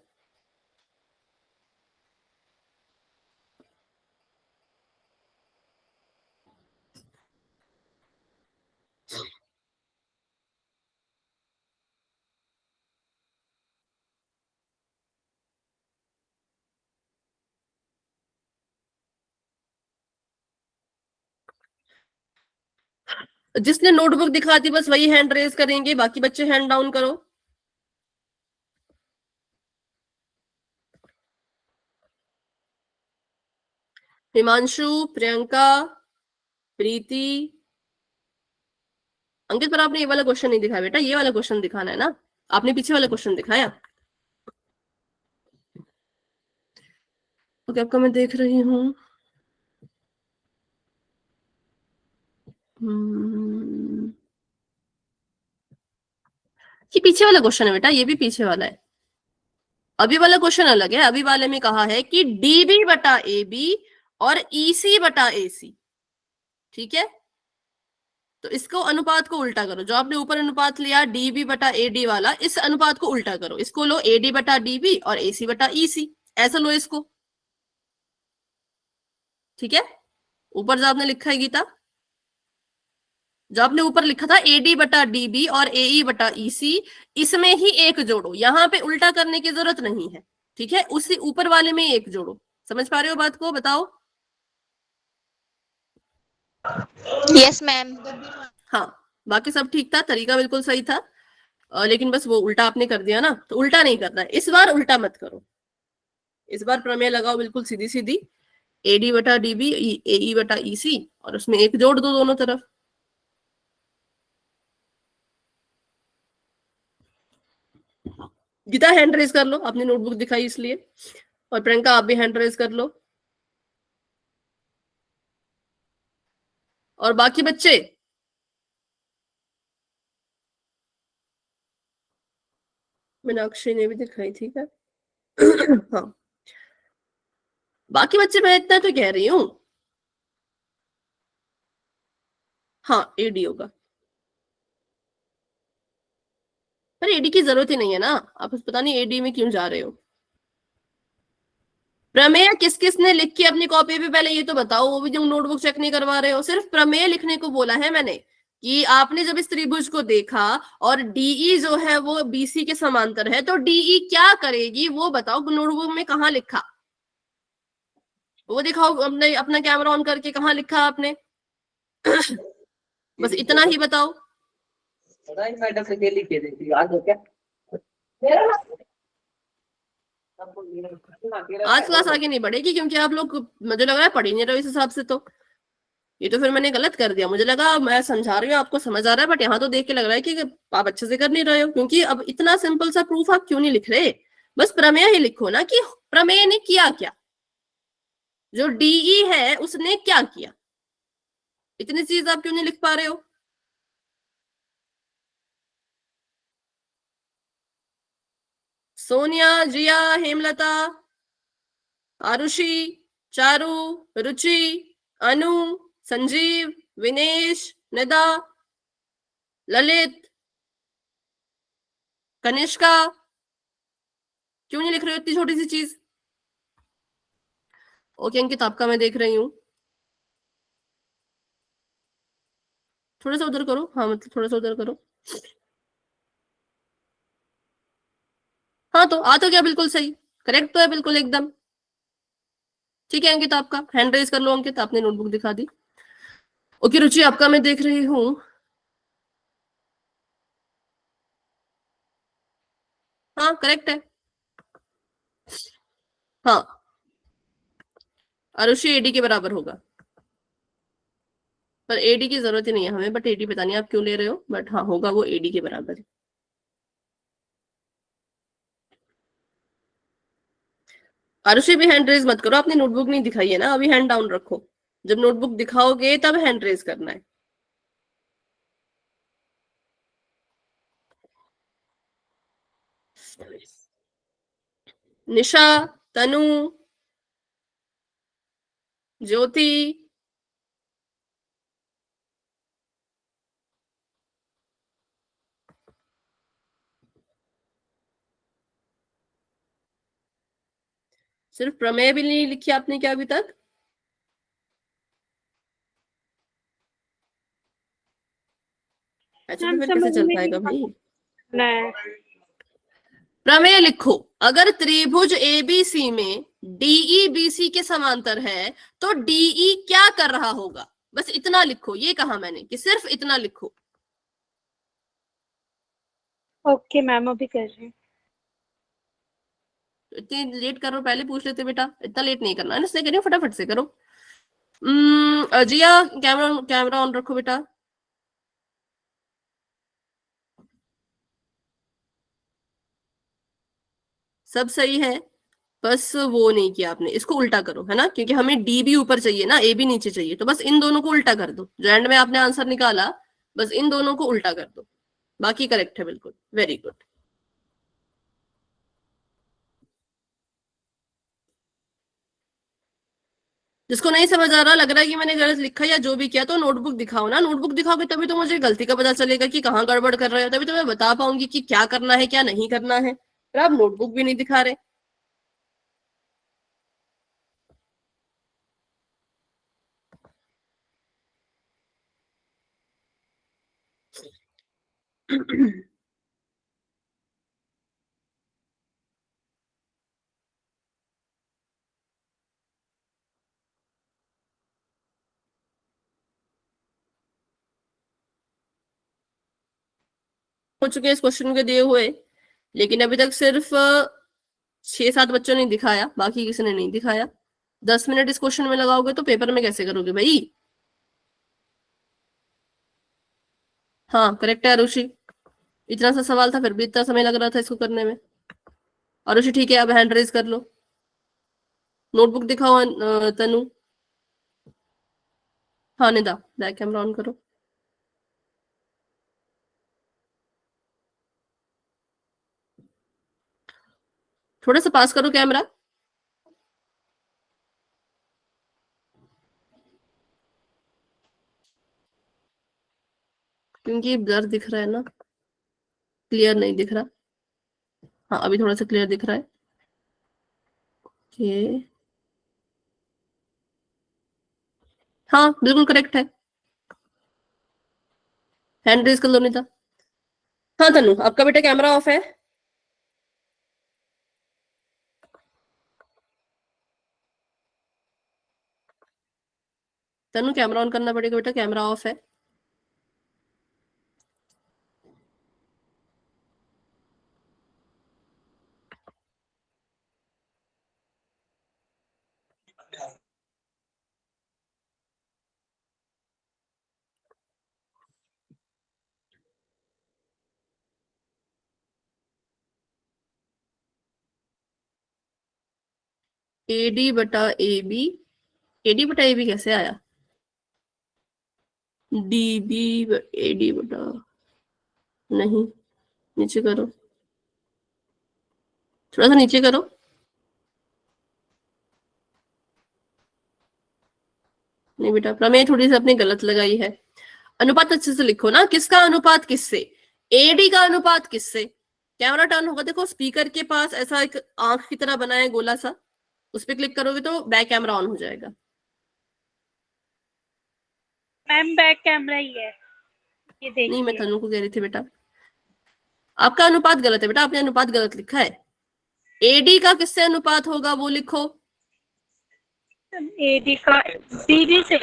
जिसने नोटबुक दिखा दी बस वही हैंड रेज करेंगे, बाकी बच्चे हैंड डाउन करो। हिमांशु, प्रियंका, प्रीति, अंकित, पर आपने ये वाला क्वेश्चन नहीं दिखाया बेटा, ये वाला क्वेश्चन दिखाना है ना, आपने पीछे वाला क्वेश्चन दिखाया। ओके, आपका मैं देख रही हूँ। ये पीछे वाला क्वेश्चन है बेटा, ये भी पीछे वाला है। अभी वाला क्वेश्चन अलग है, अभी वाले में कहा है कि डीबी बटा ए बी और ईसी बटा एसी। ठीक है, तो इसको अनुपात को उल्टा करो। जो आपने ऊपर अनुपात लिया डीबी बटा एडी वाला, इस अनुपात को उल्टा करो। इसको लो एडी बटा डीबी और एसी बटा ईसी, ऐसा लो इसको। ठीक है, ऊपर जो आपने लिखा है गीता, जो आपने ऊपर लिखा था एडी बटा डीबी और एई बटा ईसी, इसमें ही एक जोड़ो, यहां पे उल्टा करने की जरूरत नहीं है। ठीक है, उसी ऊपर वाले में एक जोड़ो। समझ पा रहे हो बात को? बताओ। Yes ma'am. हाँ, बाकी सब ठीक था, तरीका बिल्कुल सही था, लेकिन बस वो उल्टा आपने कर दिया ना, तो उल्टा नहीं करना है इस बार, उल्टा मत करो। इस बार प्रमेय लगाओ बिल्कुल सीधी सीधी, एडी बटा डीबी एई बटा ईसी, और उसमें एक जोड़ दो दोनों तरफ। गीता हैंड रेज कर लो, आपने नोटबुक दिखाई इसलिए, और प्रियंका आप भी हैंड रेज कर लो, और बाकी बच्चे मीनाक्षी ने भी दिखाई थी क्या? हाँ, बाकी बच्चे मैं इतना तो कह रही हूं। हाँ एडी होगा, पर एडी की जरूरत ही नहीं है ना, आप पता नहीं एडी में क्यों जा रहे हो। प्रमेय किस किस ने लिख के अपनी कॉपी पे पहले ये तो बताओ, वो भी जो नोटबुक चेक नहीं करवा रहे हो। सिर्फ प्रमेय लिखने को बोला है मैंने, कि आपने जब इस त्रिभुज को देखा और डीई जो है वो बीसी के समांतर है, तो डीई क्या करेगी वो बताओ। नोटबुक में कहाँ लिखा वो दिखाओ, अपने अपना कैमरा ऑन करके कहाँ लिखा आपने? बस इतना ही बताओ। मैडम से लिख के देती आज हो क्या? आज क्लास आगे नहीं बढ़ेगी क्योंकि आप लोग मुझे लग रहा है पढ़ ही नहीं रहे हो इस हिसाब से। तो ये तो फिर मैंने गलत कर दिया। मुझे लगा मैं समझा रही हूँ आपको समझ आ रहा है, बट यहाँ तो देख के लग रहा है कि आप अच्छे से कर नहीं रहे हो। क्योंकि अब इतना सिंपल सा प्रूफ आप क्यों नहीं लिख रहे? बस प्रमेय ही लिखो ना कि प्रमेय ने किया क्या, जो डीई है उसने क्या किया। इतनी चीज आप क्यों नहीं लिख पा रहे हो? सोनिया, जिया, हेमलता, आरुषि, चारू, रुचि, अनु, संजीव, विनेश, निदा, ललित, कनिष्का, क्यों नहीं लिख रहे हो इतनी छोटी सी चीज? ओके अंकित, आपका मैं देख रही हूँ। थोड़ा सा उधर करो, हाँ मतलब थोड़ा सा उधर करो। हाँ तो आ तो गया, बिल्कुल सही, करेक्ट तो है बिल्कुल एकदम। ठीक है अंकित, आपका हैंड रेज कर लो। अंकित आपने नोटबुक दिखा दी। ओके रुचि, आपका मैं देख रही हूँ। हाँ करेक्ट है। हाँ, आरुषि एडी के बराबर होगा, पर एडी की जरूरत ही नहीं है हमें, बट एडी पता नहीं आप क्यों ले रहे हो, बट हाँ होगा वो एडी के बराबर। आरुषि भी हैंड रेज मत करो, आपने नोटबुक नहीं दिखाई है ना, अभी हैंड डाउन रखो। जब नोटबुक दिखाओगे तब हैंड रेज करना है। निशा, तनु, ज्योति, सिर्फ प्रमेय भी नहीं लिखी आपने क्या अभी तक? अच्छा तो फिर कैसे चल पाएगा भाई? प्रमेय लिखो, अगर त्रिभुज एबीसी में डीई बीसी के समांतर है तो डीई क्या कर रहा होगा, बस इतना लिखो। ये कहा मैंने कि सिर्फ इतना लिखो। ओके मैम, अभी कर रही हूँ। इतनी लेट करो, पहले पूछ लेते बेटा, इतना लेट नहीं करना है, इसलिए कह रही हूँ फटाफट से करो। जिया, कैमरा कैमरा ऑन रखो बेटा। सब सही है, बस वो नहीं किया आपने, इसको उल्टा करो है ना, क्योंकि हमें डी भी ऊपर चाहिए ना, ए भी नीचे चाहिए। तो बस इन दोनों को उल्टा कर दो, जो एंड में आपने आंसर निकाला, बस इन दोनों को उल्टा कर दो, बाकी करेक्ट है बिल्कुल। Very good. जिसको नहीं समझ आ रहा, लग रहा है कि मैंने गलत लिखा या जो भी किया, तो नोटबुक दिखाओ ना। नोटबुक दिखाओगे तभी तो मुझे गलती का पता चलेगा कि कहाँ गड़बड़ कर रहे हो, तभी तो मैं बता पाऊंगी कि क्या करना है क्या नहीं करना है। पर आप नोटबुक भी नहीं दिखा रहे। हो चुके हैं इस क्वेश्चन के दिए हुए, लेकिन अभी तक सिर्फ 6-7 बच्चों ने दिखाया, बाकी किसी ने नहीं दिखाया। 10 मिनट इस क्वेश्चन में लगाओगे तो पेपर में कैसे करोगे भाई? हाँ करेक्ट है आरुषि, इतना सा सवाल था फिर भी इतना समय लग रहा था इसको करने में। आरुषि ठीक है, अब हैंड रेज कर लो। नोटबुक दिखाओ तनु। हाँ निदा, बैक कैमरा ऑन करो। थोड़ा सा पास करो कैमरा, क्योंकि ब्लर दिख रहा है ना, क्लियर नहीं दिख रहा। हाँ अभी थोड़ा सा क्लियर दिख रहा है। ओके, हाँ बिल्कुल करेक्ट है। हैंड रेज कर लो निदा। हाँ तनु, आपका बेटा कैमरा ऑफ है। तनु कैमरा ऑन करना पड़ेगा बेटा, कैमरा ऑफ है। AD बटा AB, AD बटा AB कैसे आया? DB AD बटा, नहीं, नीचे करो, थोड़ा सा नीचे करो। नहीं बेटा, प्रमेय थोड़ी सी अपनी गलत लगाई है। अनुपात अच्छे से लिखो ना, किसका अनुपात किससे? AD का अनुपात किससे? कैमरा टर्न होगा, देखो स्पीकर के पास ऐसा एक आंख की तरह बना है गोला सा, उस पर क्लिक करोगे तो बैक कैमरा ऑन हो जाएगा। मैम बैक कैमरा ही है, ये देखिए। नहीं, मैं तनु को कह रही थी बेटा, आपका अनुपात गलत है बेटा, आपने अनुपात गलत लिखा है। AD का किससे अनुपात होगा वो लिखो। AD का DB से।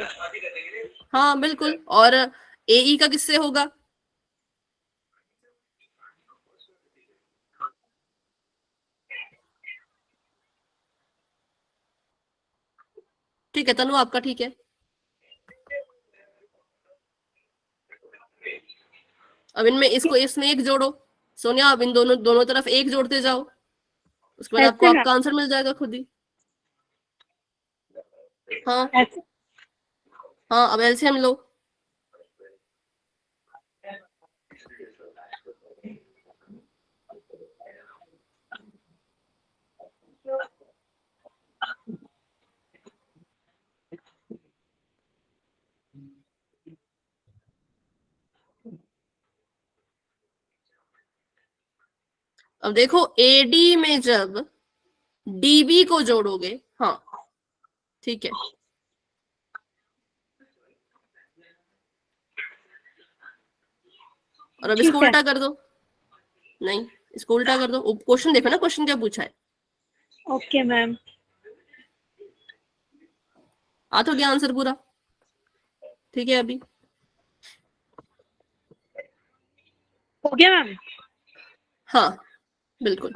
हाँ बिल्कुल, और AE का किससे होगा? ठीक है तनु, आपका ठीक है। अब इनमें इसको इसमें एक जोड़ो, सोनिया अब इन दोनों तरफ एक जोड़ते जाओ, उसके बाद आपको आपका आंसर मिल जाएगा खुद ही। हाँ हाँ, अब एलसीएम लो। अब देखो AD में जब DB को जोड़ोगे, हाँ ठीक है, और अब इसको उल्टा कर दो। नहीं, इसको उल्टा कर दो, क्वेश्चन देखो ना, क्वेश्चन क्या पूछा है। ओके मैम, आ तो गया आंसर पूरा, ठीक है अभी। हो गया मैम। हाँ बिल्कुल।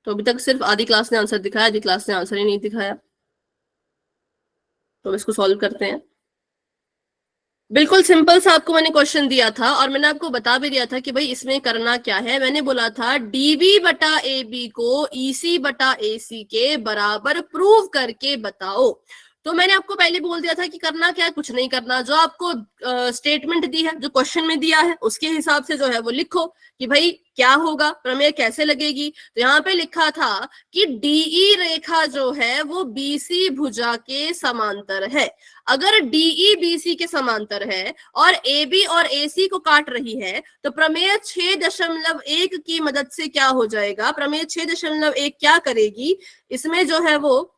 तो अभी तक सिर्फ आधी क्लास ने आंसर दिखाया, आधी क्लास ने आंसर ही नहीं दिखाया। तो अब इसको सॉल्व करते हैं। बिल्कुल सिंपल सा आपको मैंने क्वेश्चन दिया था, और मैंने आपको बता भी दिया था कि भाई इसमें करना क्या है। मैंने बोला था DB बटा AB को EC बटा AC के बराबर प्रूव करके बताओ। तो मैंने आपको पहले बोल दिया था कि करना क्या है, कुछ नहीं करना, जो आपको स्टेटमेंट दी है, जो क्वेश्चन में दिया है, उसके हिसाब से जो है वो लिखो कि भाई क्या होगा, प्रमेय कैसे लगेगी। तो यहाँ पे लिखा था कि DE रेखा जो है वो BC भुजा के समांतर है। अगर DE BC के समांतर है और AB और AC को काट रही है, तो प्रमेय 6.1 की मदद से क्या हो जाएगा, प्रमेय 6.1 क्या करेगी, इसमें जो है वो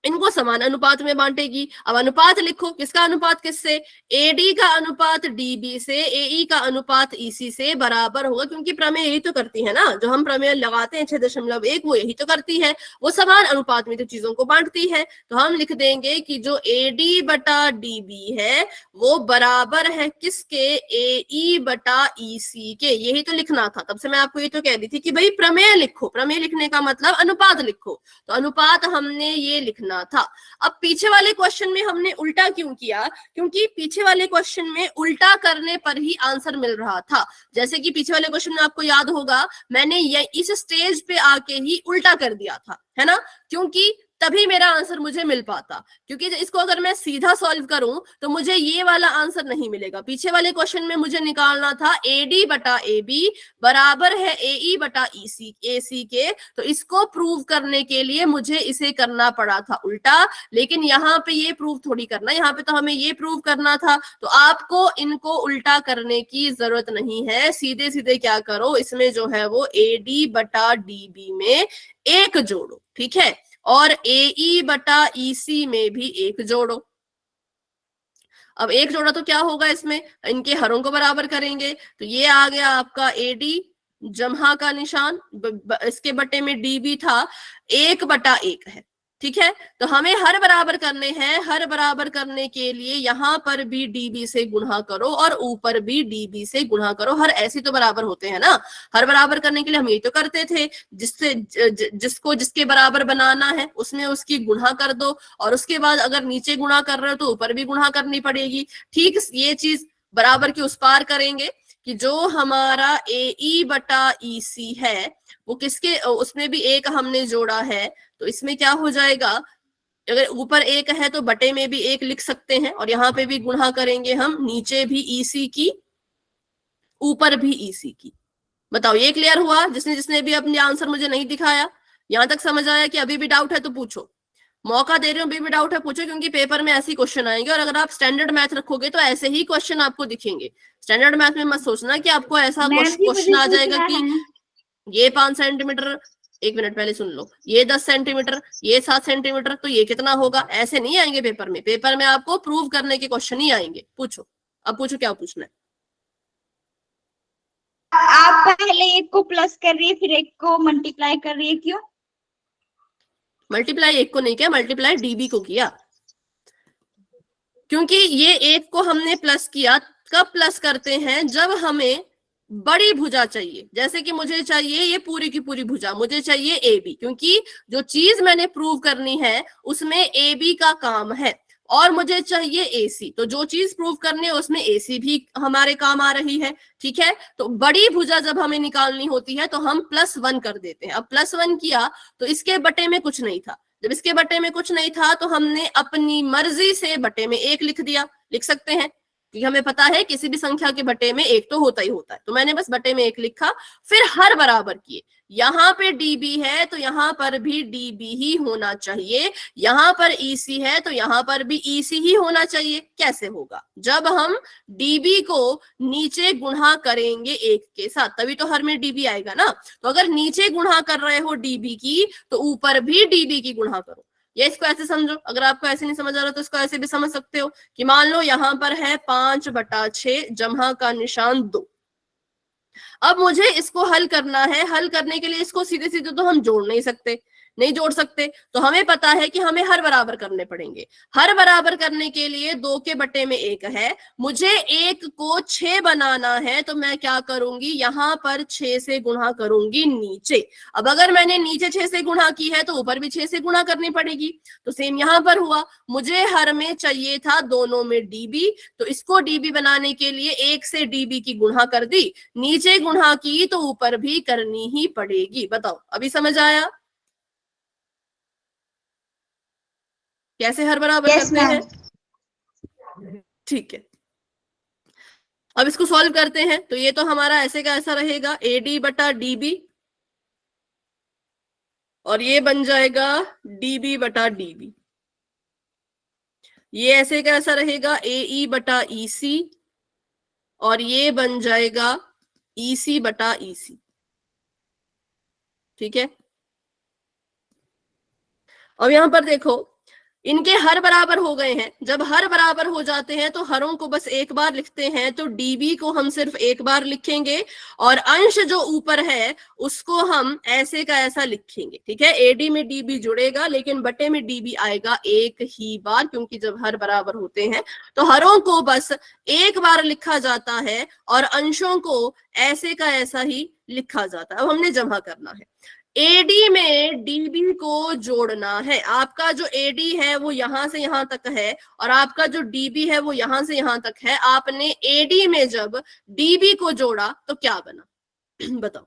इनको समान अनुपात में बांटेगी। अब अनुपात लिखो, किसका अनुपात किससे? AD का अनुपात DB से, AE का अनुपात EC से बराबर होगा, क्योंकि प्रमेय यही तो करती है ना, जो हम प्रमेय लगाते हैं 6.1 वो यही तो करती है, वो समान अनुपात में तो चीजों को बांटती है। तो हम लिख देंगे कि जो AD बटा DB है वो बराबर है किसके, AE बटा EC के। यही तो लिखना था, तब से मैं आपको ये तो कह रही थी कि भाई प्रमेय लिखो, प्रमेय लिखने का मतलब अनुपात लिखो। तो अनुपात हमने ये लिखना था। अब पीछे वाले क्वेश्चन में हमने उल्टा क्यों किया, क्योंकि पीछे वाले क्वेश्चन में उल्टा करने पर ही आंसर मिल रहा था। जैसे कि पीछे वाले क्वेश्चन में आपको याद होगा, मैंने ये इस स्टेज पे आके ही उल्टा कर दिया था, है ना, क्योंकि तभी मेरा आंसर मुझे मिल पाता। क्योंकि इसको अगर मैं सीधा सॉल्व करूं तो मुझे ये वाला आंसर नहीं मिलेगा। पीछे वाले क्वेश्चन में मुझे निकालना था AD बटा AB बराबर है AE बटा AC के, तो इसको प्रूव करने के लिए मुझे इसे करना पड़ा था उल्टा। लेकिन यहाँ पे ये प्रूव थोड़ी करना, यहाँ पे तो हमें ये प्रूव करना था, तो आपको इनको उल्टा करने की जरूरत नहीं है। सीधे सीधे क्या करो, इसमें जो है वो AD बटा DB में एक जोड़ो, ठीक है, और AE बटा EC में भी एक जोड़ो। अब एक जोड़ा तो क्या होगा, इसमें इनके हरों को बराबर करेंगे, तो ये आ गया आपका AD, जमहा का निशान, इसके बटे में DB था, 1/1 है, ठीक है। तो हमें हर बराबर करने हैं, हर बराबर करने के लिए यहाँ पर भी DB से गुणा करो और ऊपर भी DB से गुणा करो। हर ऐसे तो बराबर होते हैं ना, हर बराबर करने के लिए हम ये तो करते थे, जिससे जिसको जिसके बराबर बनाना है उसमें उसकी गुणा कर दो, और उसके बाद अगर नीचे गुणा कर रहे हो तो ऊपर भी गुणा करनी पड़ेगी। ठीक ये चीज बराबर की उस पार करेंगे कि जो हमारा AE बटा EC है वो किसके, उसमें भी एक हमने जोड़ा है, तो इसमें क्या हो जाएगा, अगर ऊपर एक है तो बटे में भी एक लिख सकते हैं, और यहाँ पे भी गुणा करेंगे हम, नीचे भी EC की ऊपर भी EC की। बताओ ये क्लियर हुआ? जिसने जिसने भी अपने आंसर मुझे नहीं दिखाया, यहां तक समझ आया कि अभी भी डाउट है तो पूछो, मौका दे रही हूँ, अभी भी डाउट है पूछो, क्योंकि पेपर में ऐसे ही क्वेश्चन आएंगे, और अगर आप स्टैंडर्ड मैथ रखोगे तो ऐसे ही क्वेश्चन आपको दिखेंगे। स्टैंडर्ड मैथ में मत सोचना कि आपको ऐसा क्वेश्चन आ जाएगा कि ये 5 सेंटीमीटर, एक मिनट पहले सुन लो, ये 10 सेंटीमीटर, ये 7 सेंटीमीटर, तो ये कितना होगा, ऐसे नहीं आएंगे पेपर में। पेपर में आपको प्रूव करने के क्वेश्चन ही आएंगे। पूछो, अब पूछो क्या पूछना है। आप पहले एक को प्लस कर रही है फिर एक को मल्टीप्लाई कर रही है, क्यों? मल्टीप्लाई एक को नहीं किया, मल्टीप्लाई DB को किया, क्योंकि ये एक को हमने प्लस किया। कब प्लस करते हैं? जब हमें बड़ी भुजा चाहिए, जैसे कि मुझे चाहिए ये पूरी की पूरी भुजा, मुझे चाहिए AB, क्योंकि जो चीज मैंने प्रूव करनी है उसमें AB का काम है, और मुझे चाहिए AC, तो जो चीज प्रूव करनी है उसमें AC भी हमारे काम आ रही है। ठीक है, तो बड़ी भुजा जब हमें निकालनी होती है तो हम +1 कर देते हैं। अब +1 किया तो इसके बटे में कुछ नहीं था, जब इसके बटे में कुछ नहीं था तो हमने अपनी मर्जी से बटे में 1 लिख दिया, लिख सकते हैं, क्योंकि हमें पता है किसी भी संख्या के बटे में 1 तो होता ही होता है, तो मैंने बस बटे में 1 लिखा। फिर हर बराबर किए, यहाँ पे DB है तो यहाँ पर भी DB ही होना चाहिए, यहाँ पर EC है तो यहाँ पर भी EC ही होना चाहिए। कैसे होगा? जब हम DB को नीचे गुणा करेंगे 1 के साथ, तभी तो हर में DB आएगा ना। तो अगर नीचे गुणा कर रहे हो DB की तो ऊपर भी DB की गुणा करो। या इसको ऐसे समझो, अगर आपको ऐसे नहीं समझ आ रहा तो इसको ऐसे भी समझ सकते हो कि मान लो यहाँ पर है 5/6 जमा का निशान 2। अब मुझे इसको हल करना है, हल करने के लिए इसको सीधे सीधे तो हम जोड़ नहीं सकते, नहीं जोड़ सकते, तो हमें पता है कि हमें हर बराबर करने पड़ेंगे। हर बराबर करने के लिए 2 के बटे में 1 है, मुझे 1 को 6 बनाना है, तो मैं क्या करूंगी, यहाँ पर 6 से गुणा करूंगी नीचे। अब अगर मैंने नीचे 6 से गुणा की है तो ऊपर भी 6 से गुणा करनी पड़ेगी, तो सेम यहाँ पर हुआ। मुझे हर में चाहिए था दोनों में DB, तो इसको DB बनाने के लिए 1 से DB की गुणा कर दी, नीचे गुणा की तो ऊपर भी करनी ही पड़ेगी। बताओ अभी समझ आया कैसे हर बराबर करते हैं? ठीक है, अब इसको सॉल्व करते हैं। तो ये तो हमारा ऐसे का ऐसा रहेगा AD बटा DB, और ये बन जाएगा DB बटा DB। ये ऐसे का ऐसा रहेगा AE बटा EC, और ये बन जाएगा EC बटा EC। ठीक है, अब यहां पर देखो इनके हर बराबर हो गए हैं। जब हर बराबर हो जाते हैं तो हरों को बस एक बार लिखते हैं, तो DB को हम सिर्फ एक बार लिखेंगे, और अंश जो ऊपर है उसको हम ऐसे का ऐसा लिखेंगे। ठीक है, AD में DB जुड़ेगा लेकिन बटे में DB आएगा एक ही बार, क्योंकि जब हर बराबर होते हैं तो हरों को बस एक बार लिखा जाता है और अंशों को ऐसे का ऐसा ही लिखा जाता है। अब हमने जमा करना है, AD में DB को जोड़ना है। आपका जो AD है वो यहां से यहां तक है, और आपका जो DB है वो यहां से यहां तक है। आपने AD में जब DB को जोड़ा तो क्या बना? बताओ,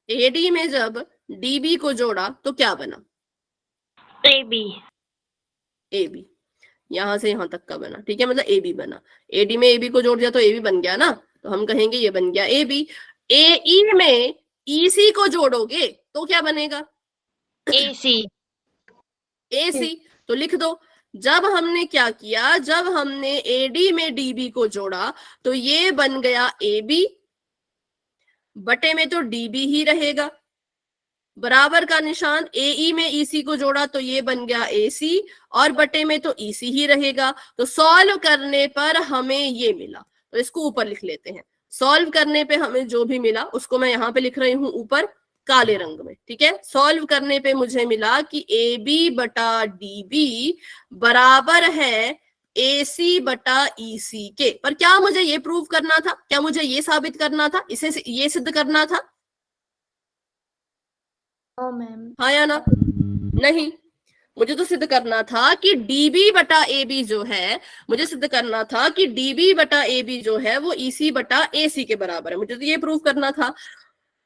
AD में जब DB को जोड़ा तो क्या बना? AB यहां से यहां तक का बना। ठीक है, मतलब AB बना। AD में AB को जोड़ दिया तो AB बन गया ना, तो हम कहेंगे ये बन गया AB। AE में EC को जोड़ोगे तो क्या बनेगा? AC तो लिख दो। जब हमने क्या किया, जब हमने AD में DB को जोड़ा तो ये बन गया AB, बटे में तो DB ही रहेगा, बराबर का निशान। AE में EC को जोड़ा तो ये बन गया AC, और बटे में तो EC ही रहेगा। तो सॉल्व करने पर हमें ये मिला, तो इसको ऊपर लिख लेते हैं। सॉल्व करने पे हमें जो भी मिला उसको मैं यहाँ पे लिख रही हूँ ऊपर काले रंग में। ठीक है, सॉल्व करने पे मुझे मिला कि AB बटा DB बराबर है AC बटा EC के। पर क्या मुझे ये प्रूव करना था? क्या मुझे ये साबित करना था? इसे ये सिद्ध करना था? मैम हाँ या ना? नहीं। मुझे तो सिद्ध करना था कि डीबी बटा ए बी जो है, मुझे सिद्ध करना था कि डीबी बटा ए बी जो है वो ईसी बटा एसी के बराबर है, मुझे तो ये प्रूव करना था।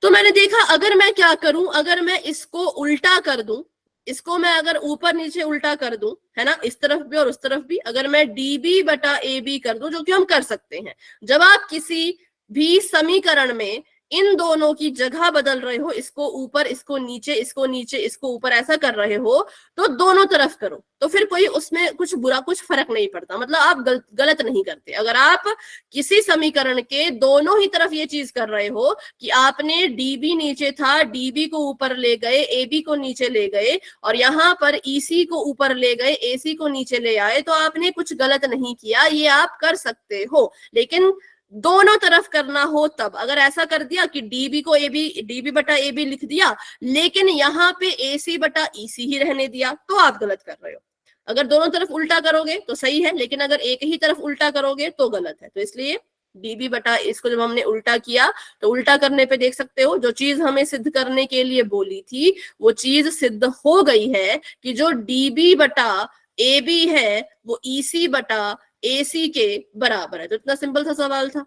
तो मैंने देखा अगर मैं क्या करूं, अगर मैं इसको उल्टा कर दूं, इसको मैं अगर ऊपर नीचे उल्टा कर दूं, है ना, इस तरफ भी और उस तरफ भी, अगर मैं डीबी बटा ए बी कर दूं, जो कि हम कर सकते हैं, जब आप किसी भी समीकरण में इन दोनों की जगह बदल रहे हो, इसको ऊपर इसको नीचे, इसको नीचे इसको ऊपर, ऐसा कर रहे हो, तो दोनों तरफ करो, तो फिर कोई उसमें कुछ बुरा, कुछ फर्क नहीं पड़ता, मतलब आप गलत नहीं करते। अगर आप किसी समीकरण के दोनों ही तरफ ये चीज कर रहे हो कि आपने डीबी नीचे था, डीबी को ऊपर ले गए, एबी को नीचे ले गए, और यहाँ पर ईसी को ऊपर ले गए, एसी को नीचे ले आए, तो आपने कुछ गलत नहीं किया, ये आप कर सकते हो। लेकिन दोनों तरफ करना हो तब, अगर ऐसा कर दिया कि डीबी को एबी, डीबी बटा एबी लिख दिया, लेकिन यहाँ पे एसी बटा ईसी ही रहने दिया, तो आप गलत कर रहे हो। अगर दोनों तरफ उल्टा करोगे तो सही है, लेकिन अगर एक ही तरफ उल्टा करोगे तो गलत है। तो इसलिए डीबी बटा, इसको जब हमने उल्टा किया तो उल्टा करने पे देख सकते हो जो चीज हमें सिद्ध करने के लिए बोली थी वो चीज सिद्ध हो गई है कि जो डीबी बटा एबी है वो ईसी बटा एसी के बराबर है। तो इतना सिंपल सा सवाल था।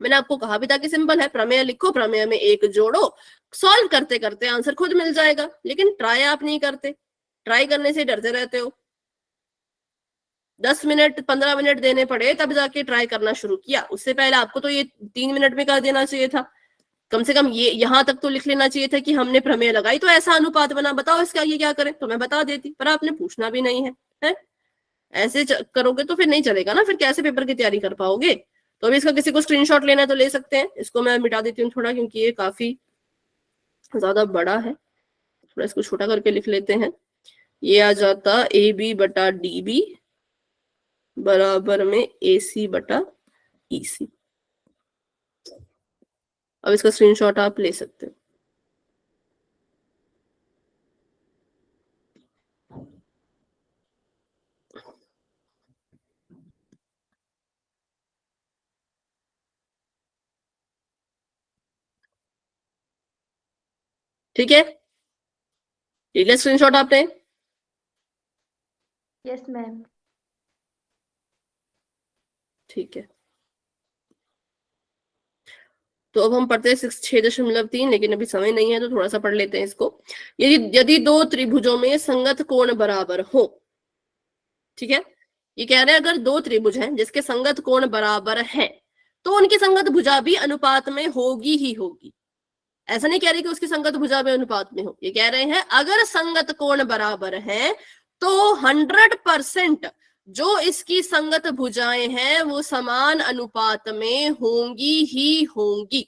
मैंने आपको कहा भी था कि सिंपल है, प्रमेय लिखो, प्रमेय में एक जोड़ो, सॉल्व करते करते आंसर खुद मिल जाएगा। लेकिन ट्राई आप नहीं करते, ट्राई करने से डरते रहते हो। 10 मिनट 15 मिनट देने पड़े तब जाके ट्राई करना शुरू किया, उससे पहले आपको तो ये 3 मिनट में कर देना चाहिए था। कम से कम ये यहाँ तक तो लिख लेना चाहिए था कि हमने प्रमेय लगाई तो ऐसा अनुपात बना, बताओ इसका ये क्या करें, तो मैं बता देती, पर आपने पूछना भी नहीं है? ऐसे करोगे तो फिर नहीं चलेगा ना, फिर कैसे पेपर की तैयारी कर पाओगे। तो अभी इसका किसी को स्क्रीनशॉट लेना है तो ले सकते हैं। इसको मैं मिटा देती हूँ थोड़ा, क्योंकि ये काफी ज्यादा बड़ा है, थोड़ा इसको छोटा करके लिख लेते हैं। ये आ जाता ए बी बटा डी बी बराबर में एसी बटा ईसी। अब इसका स्क्रीनशॉट आप ले सकते हो। ठीक है, ले लिया स्क्रीनशॉट आपने? Yes ma'am. ठीक है, तो अब हम पढ़ते हैं 6.3, लेकिन अभी समय नहीं है तो थोड़ा सा पढ़ लेते हैं इसको। यदि दो त्रिभुजों में संगत कोण बराबर हो, ठीक है, ये कह रहे हैं अगर दो त्रिभुज हैं जिसके संगत कोण बराबर हैं तो उनकी संगत भुजा भी अनुपात में होगी ही होगी। ऐसा नहीं कह रहे कि उसकी संगत भुजा भी अनुपात में हो, ये कह रहे हैं अगर संगत कोण बराबर है तो 100% जो इसकी संगत भुजाएं हैं वो समान अनुपात में होंगी ही होंगी।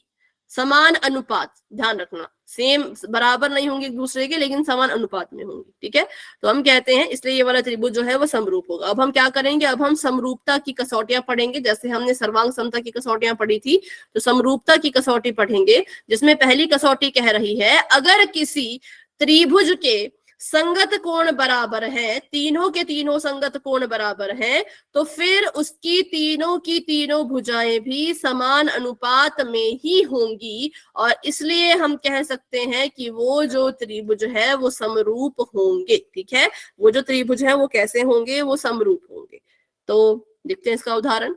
समान अनुपात, ध्यान रखना, सेम बराबर नहीं होंगे एक दूसरे के, लेकिन समान अनुपात में होंगी। ठीक है, तो हम कहते हैं इसलिए ये वाला त्रिभुज जो है वो समरूप होगा। अब हम क्या करेंगे, अब हम समरूपता की कसौटियां पढ़ेंगे, जैसे हमने सर्वांग समता की कसौटियां पढ़ी थी, तो समरूपता की कसौटी पढ़ेंगे, जिसमें पहली कसौटी कह रही है अगर किसी त्रिभुज के संगत कोण बराबर है, तीनों के तीनों संगत कोण बराबर है, तो फिर उसकी तीनों की तीनों भुजाएं भी समान अनुपात में ही होंगी, और इसलिए हम कह सकते हैं कि वो जो त्रिभुज है वो समरूप होंगे। ठीक है, वो जो त्रिभुज है वो कैसे होंगे, वो समरूप होंगे। तो देखते हैं इसका उदाहरण।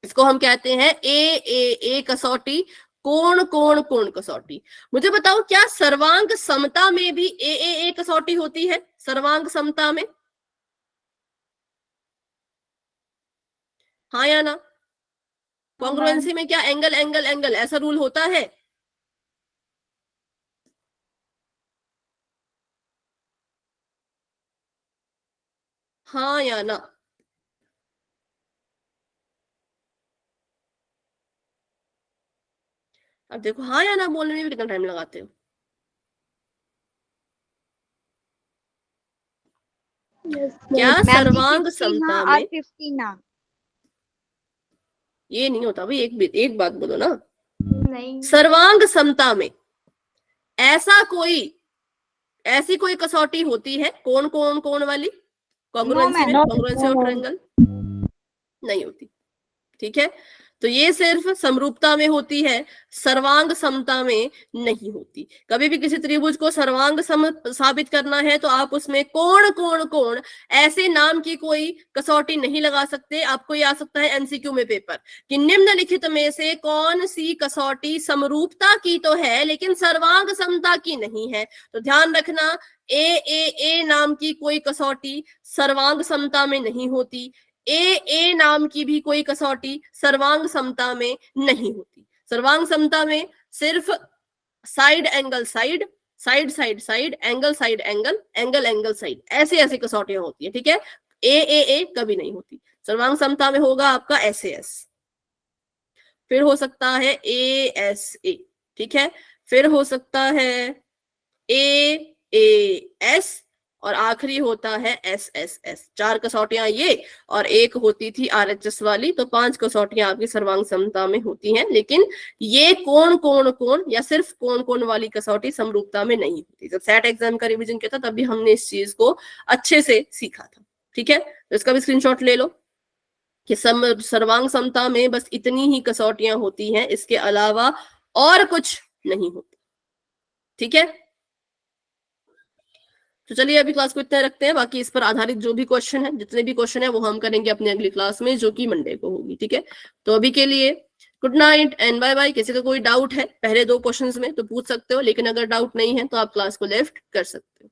इसको हम कहते हैं ए कसौटी, कोण कोण कोण कसौटी। मुझे बताओ क्या सर्वांग समता में भी ए कसौटी होती है? सर्वांग समता में हाँ या ना? कॉन्ग्रुएंसी में क्या एंगल एंगल एंगल ऐसा रूल होता है? हाँ या ना? अब देखो हाँ या ना बोलने में भी कितना टाइम लगाते हो। क्या सर्वांग समता में 50 ना? ये नहीं होता भाई, एक बात बोलो ना। नहीं, सर्वांग समता में ऐसी कोई कसौटी होती है कोण कोण कोण वाली? कॉन्ग्रुएंसी में, कॉन्ग्रुएंसी और ट्रायंगल नहीं होती। ठीक है, तो ये सिर्फ समरूपता में होती है, सर्वांग समता में नहीं होती। कभी भी किसी त्रिभुज को सर्वांग सम साबित करना है तो आप उसमें कोण कोण कोण ऐसे नाम की कोई कसौटी नहीं लगा सकते। आपको ये आ सकता है एमसीक्यू में पेपर कि निम्नलिखित में से कौन सी कसौटी समरूपता की तो है लेकिन सर्वांग समता की नहीं है। तो ध्यान रखना, ए नाम की कोई कसौटी सर्वांग समता में नहीं होती, ए नाम की भी कोई कसौटी सर्वांग समता में नहीं होती। सर्वांग समता में सिर्फ side angle side, side side side, angle side angle, angle angle side, ऐसे ऐसे कसौटियां होती है। ठीक है, ए कभी नहीं होती। सर्वांग समता में होगा आपका SAS, फिर हो सकता है ASA, ठीक है, फिर हो सकता है AAS और आखिरी होता है SSS। 4 कसौटियां ये और एक होती थी RHS वाली। तो 5 कसौटियां आपकी सर्वांग समता में होती हैं, लेकिन ये कोण कोण कोण या सिर्फ कोण कोण वाली कसौटी समरूपता में नहीं होती। जब सेट एग्जाम का रिवीजन किया था तब भी हमने इस चीज को अच्छे से सीखा था। ठीक है, तो इसका भी स्क्रीनशॉट ले लो कि सर्वांग समता में बस इतनी ही कसौटियां होती हैं, इसके अलावा और कुछ नहीं होता। ठीक है, तो चलिए अभी क्लास को इतना रखते हैं। बाकी इस पर आधारित जो भी क्वेश्चन है, जितने भी क्वेश्चन है वो हम करेंगे अपनी अगली क्लास में, जो कि मंडे को होगी। ठीक है, तो अभी के लिए good night and bye bye. किसी का कोई डाउट है पहले 2 क्वेश्चंस में तो पूछ सकते हो, लेकिन अगर डाउट नहीं है तो आप क्लास को लेफ्ट कर सकते हो।